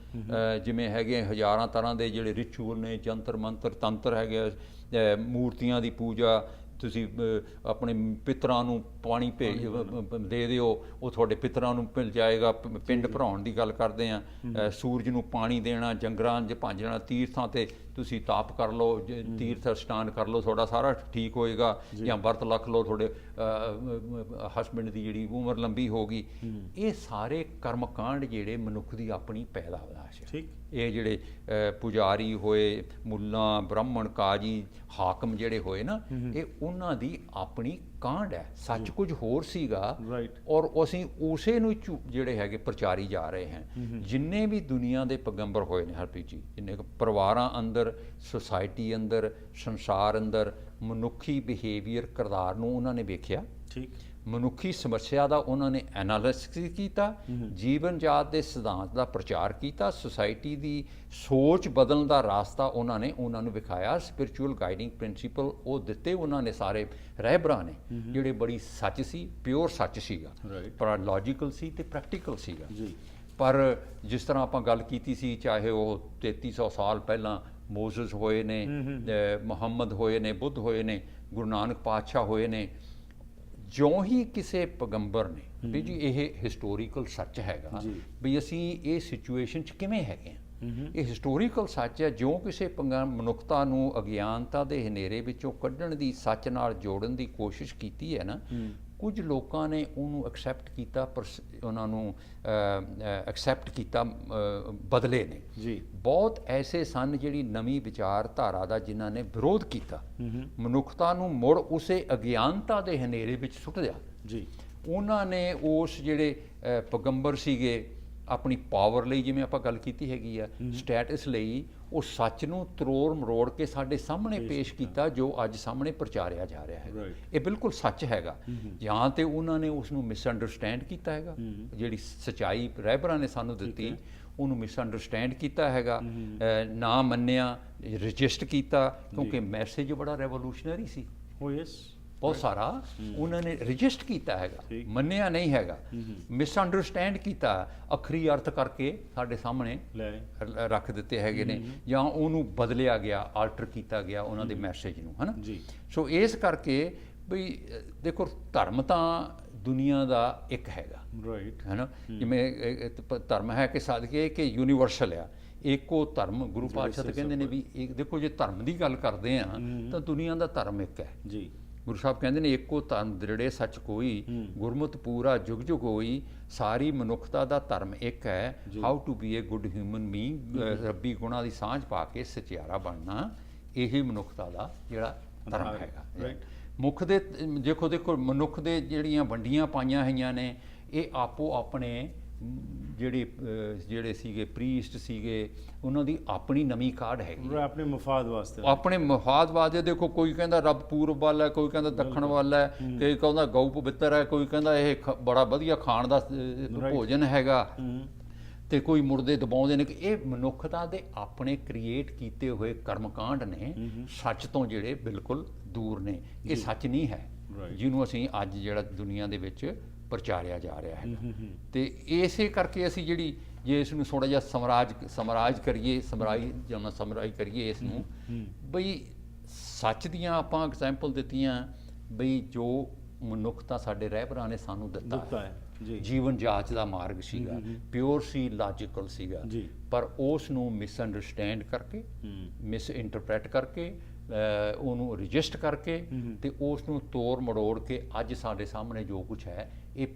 ਜਿਵੇਂ ਹੈਗੇ ਹਜ਼ਾਰਾਂ ਤਰ੍ਹਾਂ ਦੇ ਜਿਹੜੇ ਰਿਚੁਅਲ ਨੇ, ਜੰਤਰ ਮੰਤਰ ਤੰਤਰ ਹੈਗੇ, ਮੂਰਤੀਆਂ ਦੀ ਪੂਜਾ, ਤੁਸੀਂ ਆਪਣੇ ਪਿਤਰਾਂ ਨੂੰ ਪਾਣੀ ਦੇ ਦਿਓ, ਉਹ ਤੁਹਾਡੇ ਪਿਤਰਾਂ ਨੂੰ ਮਿਲ ਜਾਏਗਾ। ਪਿੰਡ ਭਰਾਉਣ ਦੀ ਗੱਲ ਕਰਦੇ ਆ, ਸੂਰਜ ਨੂੰ ਪਾਣੀ ਦੇਣਾ, ਜੰਗਲਾਂ 'ਚ ਭਾਂਜਣਾ, ਤੀਰਥਾਂ ਤੇ ਤੁਸੀਂ ਤਾਪ ਕਰ ਲਓ, ਤੀਰਥ ਇਸ਼ਨਾਨ ਕਰ ਲਓ, ਤੁਹਾਡਾ ਸਾਰਾ ਠੀਕ ਹੋਏਗਾ, ਜਾਂ ਵਰਤ ਰੱਖ ਲਓ, ਤੁਹਾਡੇ ਹਸਬੈਂਡ ਦੀ ਜਿਹੜੀ ਉਮਰ ਲੰਬੀ ਹੋਗੀ। ਇਹ ਸਾਰੇ ਕਰਮਕਾਂਡ ਜਿਹੜੇ ਮਨੁੱਖ ਦੀ ਆਪਣੀ ਪੈਦਾਵਾਰ ਹੈ। ਇਹ ਜਿਹੜੇ ਪੁਜਾਰੀ ਹੋਏ, ਮੁੱਲਾਂ, ਬ੍ਰਾਹਮਣ, ਕਾਜੀ, ਹਾਕਮ ਜਿਹੜੇ ਹੋਏ ਨਾ, ਇਹ ਉਹਨਾਂ ਦੀ ਆਪਣੀ ਕਾਂਡ ਹੈ। ਸੱਚ ਕੁਝ ਹੋਰ ਸੀਗਾ, ਔਰ ਅਸੀਂ ਉਸੇ ਨੂੰ ਜਿਹੜੇ ਹੈਗੇ ਪ੍ਰਚਾਰੀ ਜਾ ਰਹੇ ਹਾਂ। ਜਿੰਨੇ ਵੀ ਦੁਨੀਆ ਦੇ ਪੈਗੰਬਰ ਹੋਏ ਨੇ ਹਰਪ੍ਰੀਤ ਜੀ, ਜਿੰਨੇ ਪਰਿਵਾਰਾਂ ਅੰਦਰ, ਸੁਸਾਇਟੀ ਅੰਦਰ, ਸੰਸਾਰ ਅੰਦਰ ਮਨੁੱਖੀ ਬਿਹੇਵੀਅਰ, ਕਿਰਦਾਰ ਨੂੰ ਉਹਨਾਂ ਨੇ ਵੇਖਿਆ, ਮਨੁੱਖੀ ਸਮੱਸਿਆ ਦਾ ਉਹਨਾਂ ਨੇ ਐਨਾਲਿਸਿਸ ਕੀਤਾ, ਜੀਵਨ ਜਾਤ ਦੇ ਸਿਧਾਂਤ ਦਾ ਪ੍ਰਚਾਰ ਕੀਤਾ, ਸੁਸਾਇਟੀ ਦੀ ਸੋਚ ਬਦਲਣ ਦਾ ਰਾਸਤਾ ਉਹਨਾਂ ਨੂੰ ਵਿਖਾਇਆ, ਸਪਿਰਿਚੁਅਲ ਗਾਈਡਿੰਗ ਪ੍ਰਿੰਸੀਪਲ ਉਹ ਦਿੱਤੇ ਉਹਨਾਂ ਨੇ ਸਾਰੇ ਰਹਿਬਰਾਂ ਨੇ, ਜਿਹੜੇ ਬੜੀ ਸੱਚ ਸੀ, ਪਿਓਰ ਸੱਚ ਸੀਗਾ, ਪਰ ਲੌਜੀਕਲ ਸੀ ਤੇ ਪ੍ਰੈਕਟੀਕਲ ਸੀਗਾ। ਪਰ ਜਿਸ ਤਰ੍ਹਾਂ ਆਪਾਂ ਗੱਲ ਕੀਤੀ ਸੀ, ਚਾਹੇ ਉਹ 3300 ਸਾਲ ਪਹਿਲਾਂ ਮੋਜ਼ਸ ਹੋਏ ਨੇ, ਮੁਹੰਮਦ ਹੋਏ ਨੇ, ਬੁੱਧ ਹੋਏ ਨੇ, ਗੁਰੂ ਨਾਨਕ ਪਾਤਸ਼ਾਹ ਹੋਏ ਨੇ, ਜਿਉਂ ਹੀ ਕਿਸੇ ਪੈਗੰਬਰ ਨੇ ਵੀ ਜੀ ਇਹ ਹਿਸਟੋਰੀਕਲ ਸੱਚ ਹੈਗਾ ਵੀ ਅਸੀਂ ਇਹ ਸਿਚੁਏਸ਼ਨ 'ਚ ਕਿਵੇਂ ਹੈਗੇ ਹਾਂ, ਇਹ ਹਿਸਟੋਰੀਕਲ ਸੱਚ ਹੈ। ਜਿਉਂ ਕਿਸੇ ਮਨੁੱਖਤਾ ਨੂੰ ਅਗਿਆਨਤਾ ਦੇ ਹਨੇਰੇ ਵਿੱਚੋਂ ਕੱਢਣ ਦੀ, ਸੱਚ ਨਾਲ ਜੋੜਨ ਦੀ ਕੋਸ਼ਿਸ਼ ਕੀਤੀ ਹੈ ਨਾ, ਕੁਝ ਲੋਕਾਂ ਨੇ ਉਹਨੂੰ ਐਕਸੈਪਟ ਕੀਤਾ, ਪਰ ਉਹਨਾਂ ਨੂੰ ਐਕਸੈਪਟ ਕੀਤਾ ਬਦਲੇ ਨੇ। ਬਹੁਤ ਐਸੇ ਸਨ ਜਿਹੜੀ ਨਵੀਂ ਵਿਚਾਰਧਾਰਾ ਦਾ ਜਿਨ੍ਹਾਂ ਨੇ ਵਿਰੋਧ ਕੀਤਾ, ਮਨੁੱਖਤਾ ਨੂੰ ਮੁੜ ਉਸੇ ਅਗਿਆਨਤਾ ਦੇ ਹਨੇਰੇ ਵਿੱਚ ਸੁੱਟ ਦਿਆ। ਉਹਨਾਂ ਨੇ ਉਸ ਜਿਹੜੇ ਪੈਗੰਬਰ ਸੀਗੇ, ਆਪਣੀ ਪਾਵਰ ਲਈ, ਜਿਵੇਂ ਆਪਾਂ ਗੱਲ ਕੀਤੀ ਹੈਗੀ ਆ, ਸਟੇਟਸ ਲਈ, ਉਹ ਸੱਚ ਨੂੰ ਤਰੋੜ ਮਰੋੜ ਕੇ ਸਾਡੇ ਸਾਹਮਣੇ ਪੇਸ਼ ਕੀਤਾ, ਜੋ ਅੱਜ ਸਾਹਮਣੇ ਪ੍ਰਚਾਰਿਆ ਜਾ ਰਿਹਾ ਹੈ। ਇਹ ਬਿਲਕੁਲ ਸੱਚ ਹੈਗਾ। ਜਾਂ ਤੇ ਉਹਨਾਂ ਨੇ ਉਸ ਨੂੰ ਮਿਸਅੰਡਰਸਟੈਂਡ ਕੀਤਾ ਹੈਗਾ, ਜਿਹੜੀ ਸੱਚਾਈ ਰਹਿਬਰਾਂ ਨੇ ਸਾਨੂੰ ਦਿੱਤੀ ਉਹਨੂੰ ਮਿਸਅੰਡਰਸਟੈਂਡ ਕੀਤਾ ਹੈਗਾ, ਨਾ ਮੰਨਿਆ, ਰਜਿਸਟ ਕੀਤਾ, ਕਿਉਂਕਿ ਮੈਸੇਜ ਬੜਾ ਰੈਵੋਲੂਸ਼ਨਰੀ ਸੀ। ਬਹੁਤ ਸਾਰਾ ਉਹਨਾਂ ਨੇ ਰਜਿਸਟ ਕੀਤਾ ਹੈਗਾ, ਮੰਨਿਆ ਨਹੀਂ ਹੈਗਾ, ਮਿਸਅੰਡਰਸਟੈਂਡ ਕੀਤਾ, ਅਖਰੀ ਅਰਥ ਕਰਕੇ ਸਾਡੇ ਸਾਹਮਣੇ ਰੱਖ ਦਿੱਤੇ ਹੈਗੇ ਨੇ, ਜਾਂ ਉਹਨੂੰ ਬਦਲਿਆ ਗਿਆ, ਆਲਟਰ ਕੀਤਾ ਗਿਆ ਉਹਨਾਂ ਦੇ ਮੈਸੇਜ ਨੂੰ, ਹੈ ਨਾ। ਸੋ ਇਸ ਕਰਕੇ ਬਈ ਦੇਖੋ, ਧਰਮ ਤਾਂ ਦੁਨੀਆ ਦਾ ਇੱਕ ਹੈਗਾ, ਹੈ ਨਾ। ਜਿਵੇਂ ਧਰਮ ਹੈ ਕਿ ਸਾਦਕੇ ਕਿ ਯੂਨੀਵਰਸਲ ਆ, ਇੱਕੋ ਧਰਮ। ਗੁਰੂ ਪਾਤਸ਼ਾਹ ਤਾਂ ਕਹਿੰਦੇ ਨੇ ਵੀ ਦੇਖੋ, ਜੇ ਧਰਮ ਦੀ ਗੱਲ ਕਰਦੇ ਆ ਤਾਂ ਦੁਨੀਆ ਦਾ ਧਰਮ ਇੱਕ ਹੈ। ਗੁਰੂ ਸਾਹਿਬ ਕਹਿੰਦੇ ਨੇ, ਇੱਕੋ ਧਰਮ ਦ੍ਰਿੜੇ ਸੱਚ ਕੋਈ, ਗੁਰਮਤਿ ਪੂਰਾ ਜੁਗ ਜੁਗ ਹੋਈ, ਸਾਰੀ ਮਨੁੱਖਤਾ ਦਾ ਧਰਮ ਇੱਕ ਹੈ। How to be a good human being, ਰੱਬੀ ਗੁਣਾਂ ਦੀ ਸਾਂਝ ਪਾ ਕੇ ਸਚਿਆਰਾ ਬਣਨਾ, ਇਹੀ ਮਨੁੱਖਤਾ ਦਾ ਜਿਹੜਾ ਧਰਮ ਹੈਗਾ। ਮੁੱਖ ਦੇ ਦੇਖੋ ਮਨੁੱਖ ਦੇ ਜਿਹੜੀਆਂ ਵੰਡੀਆਂ ਪਾਈਆਂ ਹੋਈਆਂ ਨੇ, ਇਹ ਆਪੋ ਆਪਣੇ ਜਿਹੜੇ ਸੀਗੇ ਪ੍ਰੀਸਟ ਸੀਗੇ, ਉਹਨਾਂ ਦੀ ਆਪਣੀ ਨਵੀਂ ਕਾਢ ਹੈਗੀ, ਆਪਣੇ ਮਫਾਦ ਵਾਸਤੇ, ਆਪਣੇ ਮਫਾਦ ਵਾਸਤੇ। ਦੇਖੋ, ਕੋਈ ਕਹਿੰਦਾ ਰੱਬ ਪੂਰਬ ਵੱਲ ਹੈ, ਕੋਈ ਕਹਿੰਦਾ ਦੱਖਣ ਵੱਲ ਹੈ, ਕੋਈ ਕਹਿੰਦਾ ਗਊ ਪਵਿੱਤਰ ਹੈ, ਕੋਈ ਕਹਿੰਦਾ ਇਹ ਬੜਾ ਵਧੀਆ ਖਾਣ ਦਾ ਭੋਜਨ ਹੈਗਾ, ਤੇ ਕੋਈ ਮੁਰਦੇ ਦਬਾਉਂਦੇ ਨੇ। ਕਿ ਇਹ ਮਨੁੱਖਤਾ ਦੇ ਆਪਣੇ ਕ੍ਰੀਏਟ ਕੀਤੇ ਹੋਏ ਕਰਮਕਾਂਡ ਨੇ, ਸੱਚ ਤੋਂ ਜਿਹੜੇ ਬਿਲਕੁਲ ਦੂਰ ਨੇ। ਇਹ ਸੱਚ ਨਹੀਂ ਹੈ ਜਿਹਨੂੰ ਅਸੀਂ ਅੱਜ ਜਿਹੜਾ ਦੁਨੀਆ ਦੇ ਵਿੱਚ ਪ੍ਰਚਾਰਿਆ ਜਾ ਰਿਹਾ ਹੈ। ਤੇ ਇਸੇ ਕਰਕੇ ਅਸੀਂ ਜੇ ਇਸ ਨੂੰ ਥੋੜਾ ਜਿਹਾ ਸਮਰਾਜ ਕਰੀਏ ਇਸ ਨੂੰ, ਬਈ ਸੱਚ ਦੀਆਂ ਆਪਾਂ ਐਗਜ਼ੈਂਪਲ ਦਿੱਤੀਆਂ, ਬਈ ਜੋ ਮਨੁੱਖਤਾ ਸਾਡੇ ਰਹਿਬਰਾਂ ਨੇ ਸਾਨੂੰ ਦਿੱਤਾ ਹੈ, ਜੀਵਨ ਜਾਚ ਦਾ ਮਾਰਗ ਸੀਗਾ, ਪਿਓਰ ਸੀ, ਲੌਜੀਕਲ ਸੀਗਾ, ਪਰ ਉਸ ਨੂੰ ਮਿਸਅੰਡਰਸਟੈਂਡ ਕਰਕੇ, ਮਿਸਇੰਟਰਪ੍ਰੈਟ ਕਰਕੇ, ਉਹਨੂੰ ਰਜਿਸਟ ਕਰਕੇ ਤੇ ਉਸ ਨੂੰ ਤੋੜ ਮੜੋੜ ਕੇ ਅੱਜ ਸਾਡੇ ਸਾਹਮਣੇ ਜੋ ਕੁਝ ਹੈ ਇਹ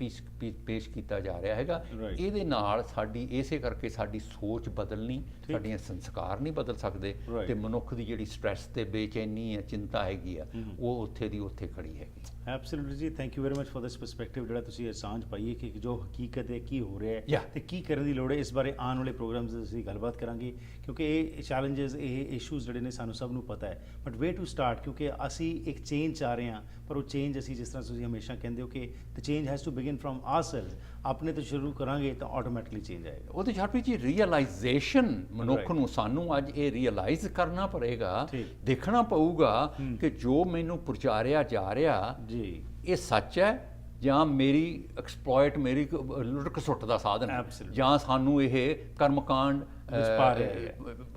ਪੇਸ਼ ਕੀਤਾ ਜਾ ਰਿਹਾ ਹੈਗਾ। ਇਹਦੇ ਨਾਲ ਸਾਡੀ ਇਸੇ ਕਰਕੇ ਸਾਡੀ ਸੋਚ ਬਦਲਣੀ, ਸਾਡੀਆਂ ਸੰਸਕਾਰ ਨਹੀਂ ਬਦਲ ਸਕਦੇ, ਤੇ ਮਨੁੱਖ ਦੀ ਜਿਹੜੀ ਸਟ੍ਰੈਸ ਤੇ ਬੇਚੈਨੀ ਹੈ, ਚਿੰਤਾ ਹੈਗੀ ਆ, ਉਹ ਉੱਥੇ ਦੀ ਉੱਥੇ ਖੜੀ ਹੈਗੀ। ਐਬਸੋਲੂਟਲੀ ਜੀ, thank you very much for this perspective, ਜਿਹੜਾ ਤੁਸੀਂ ਇਹ ਸਾਂਝ ਪਾਈ ਹੈ ਕਿ ਜੋ ਹਕੀਕਤ ਹੈ, ਕੀ ਹੋ ਰਿਹਾ ਹੈ ਤੇ ਕੀ ਕਰਨ ਦੀ ਲੋੜ ਹੈ। ਇਸ ਬਾਰੇ ਆਉਣ ਵਾਲੇ ਪ੍ਰੋਗਰਾਮਸ ਅਸੀਂ ਗੱਲਬਾਤ ਕਰਾਂਗੇ, ਕਿਉਂਕਿ ਇਹ ਚੈਲੰਜਸ, ਇਹ ਇਸ਼ੂਜ਼ ਜਿਹੜੇ ਨੇ ਸਾਨੂੰ ਸਭ ਨੂੰ ਪਤਾ ਹੈ, ਬਟ ਵੇ ਟੂ ਸਟਾਰਟ, ਕਿਉਂਕਿ ਅਸੀਂ ਇੱਕ ਚੇਂਜ ਚਾਹ ਰਹੇ ਹਾਂ, ਪਰ ਉਹ ਚੇਂਜ ਅਸੀਂ, ਜਿਸ ਤਰ੍ਹਾਂ ਤੁਸੀਂ ਹਮੇਸ਼ਾ ਕਹਿੰਦੇ ਹੋ ਕਿ the change has to begin from ourselves, ਆਪਣੇ ਤੋਂ ਸ਼ੁਰੂ ਕਰਾਂਗੇ ਤਾਂ ਆਟੋਮੈਟਿਕਲੀ ਚੇਂਜ ਆਏਗਾ। ਉਹਦੇ ਹਰਪ੍ਰੀਤ ਜੀ, ਰੀਅਲਾਈਜੇਸ਼ਨ ਮਨੁੱਖ ਨੂੰ, ਸਾਨੂੰ ਅੱਜ ਇਹ ਰੀਅਲਾਈਜ਼ ਕਰਨਾ ਪੜੇਗਾ, ਦੇਖਣਾ ਪਊਗਾ ਕਿ ਜੋ ਮੈਨੂੰ ਪ੍ਰਚਾਰਿਆ ਜਾ ਰਿਹਾ ਇਹ ਸੱਚ ਹੈ ਜਾਂ ਮੇਰੀ ਐਕਸਪਲੋਇਟ ਮੇਰੀ ਲੁੱਟ ਖਸੁੱਟ ਦਾ ਸਾਧਨ ਹੈ Absolutely. ਜਾਂ ਸਾਨੂੰ ਇਹ ਕਰਮਕਾਂਡ ਵਿੱਚ ਪਾ ਰਹੇ ਹੈ।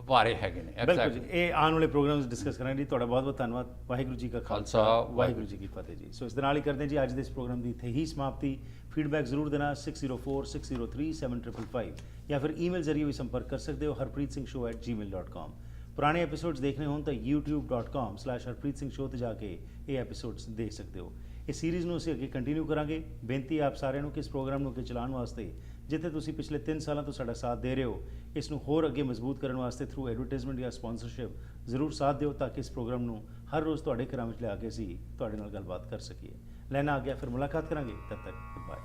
ਪਾ ਰਹੇ ਹੈਗੇ ਨੇ ਬਿਲਕੁਲ ਜੀ, Exactly. ਇਹ ਆਉਣ ਵਾਲੇ ਪ੍ਰੋਗਰਾਮਸ ਡਿਸਕਸ ਕਰਾਂਗੇ ਜੀ। ਤੁਹਾਡਾ ਬਹੁਤ ਬਹੁਤ ਧੰਨਵਾਦ। ਵਾਹਿਗੁਰੂ ਜੀ ਕਾ ਖਾਲਸਾ, ਵਾਹਿਗੁਰੂ ਜੀ ਕੀ ਫਤਿਹ ਜੀ। ਸੋ ਇਸ ਦੇ ਨਾਲ ਹੀ ਕਰਦੇ ਹਾਂ ਜੀ ਅੱਜ ਦੇ ਇਸ ਪ੍ਰੋਗਰਾਮ ਦੀ ਇੱਥੇ ਹੀ ਸਮਾਪਤੀ। ਫੀਡਬੈਕ ਜ਼ਰੂਰ ਦੇਣਾ 6046037555 ਜਾਂ ਫਿਰ ਈਮੇਲ ਜ਼ਰੀਏ ਵੀ ਸੰਪਰਕ ਕਰ ਸਕਦੇ ਹੋ harpreetsingh@gmail.com। ਪੁਰਾਣੇ ਐਪੀਸੋਡਸ ਦੇਖਣੇ ਹੋਣ ਤਾਂ youtube.com/harpreetsingh ਤੇ ਜਾ ਕੇ ਇਹ ਐਪੀਸੋਡਸ ਦੇਖ ਸਕਦੇ ਹੋ। ਇਸ ਸੀਰੀਜ਼ ਨੂੰ ਅਸੀਂ ਅੱਗੇ ਕੰਟੀਨਿਊ ਕਰਾਂਗੇ। ਬੇਨਤੀ ਹੈ ਆਪ ਸਾਰਿਆਂ ਨੂੰ ਕਿ ਇਸ ਪ੍ਰੋਗਰਾਮ ਨੂੰ ਅੱਗੇ ਚਲਾਉਣ ਵਾਸਤੇ ਜਿੱਥੇ ਤੁਸੀਂ ਪਿਛਲੇ 3 ਸਾਲਾਂ ਤੋਂ ਸਾਡਾ ਸਾਥ ਦੇ ਰਹੇ ਹੋ, ਇਸ ਨੂੰ ਹੋਰ ਅੱਗੇ ਮਜ਼ਬੂਤ ਕਰਨ ਵਾਸਤੇ ਥਰੂ ਐਡਵਰਟਾਈਜ਼ਮੈਂਟ ਜਾਂ ਸਪਾਂਸਰਸ਼ਿਪ ਜ਼ਰੂਰ ਸਾਥ ਦਿਓ ਤਾਂ ਕਿ ਇਸ ਪ੍ਰੋਗਰਾਮ ਨੂੰ ਹਰ ਰੋਜ਼ ਤੁਹਾਡੇ ਘਰਾਂ ਵਿੱਚ ਲਿਆ ਕੇ ਅਸੀਂ ਤੁਹਾਡੇ ਨਾਲ ਗੱਲਬਾਤ ਕਰ ਸਕੀਏ। ਲੈਣਾ ਆ ਗਿਆ, ਫਿਰ ਮੁਲਾਕਾਤ ਕਰਾਂਗੇ। ਤਦ ਤੱਕ ਬਾਏ।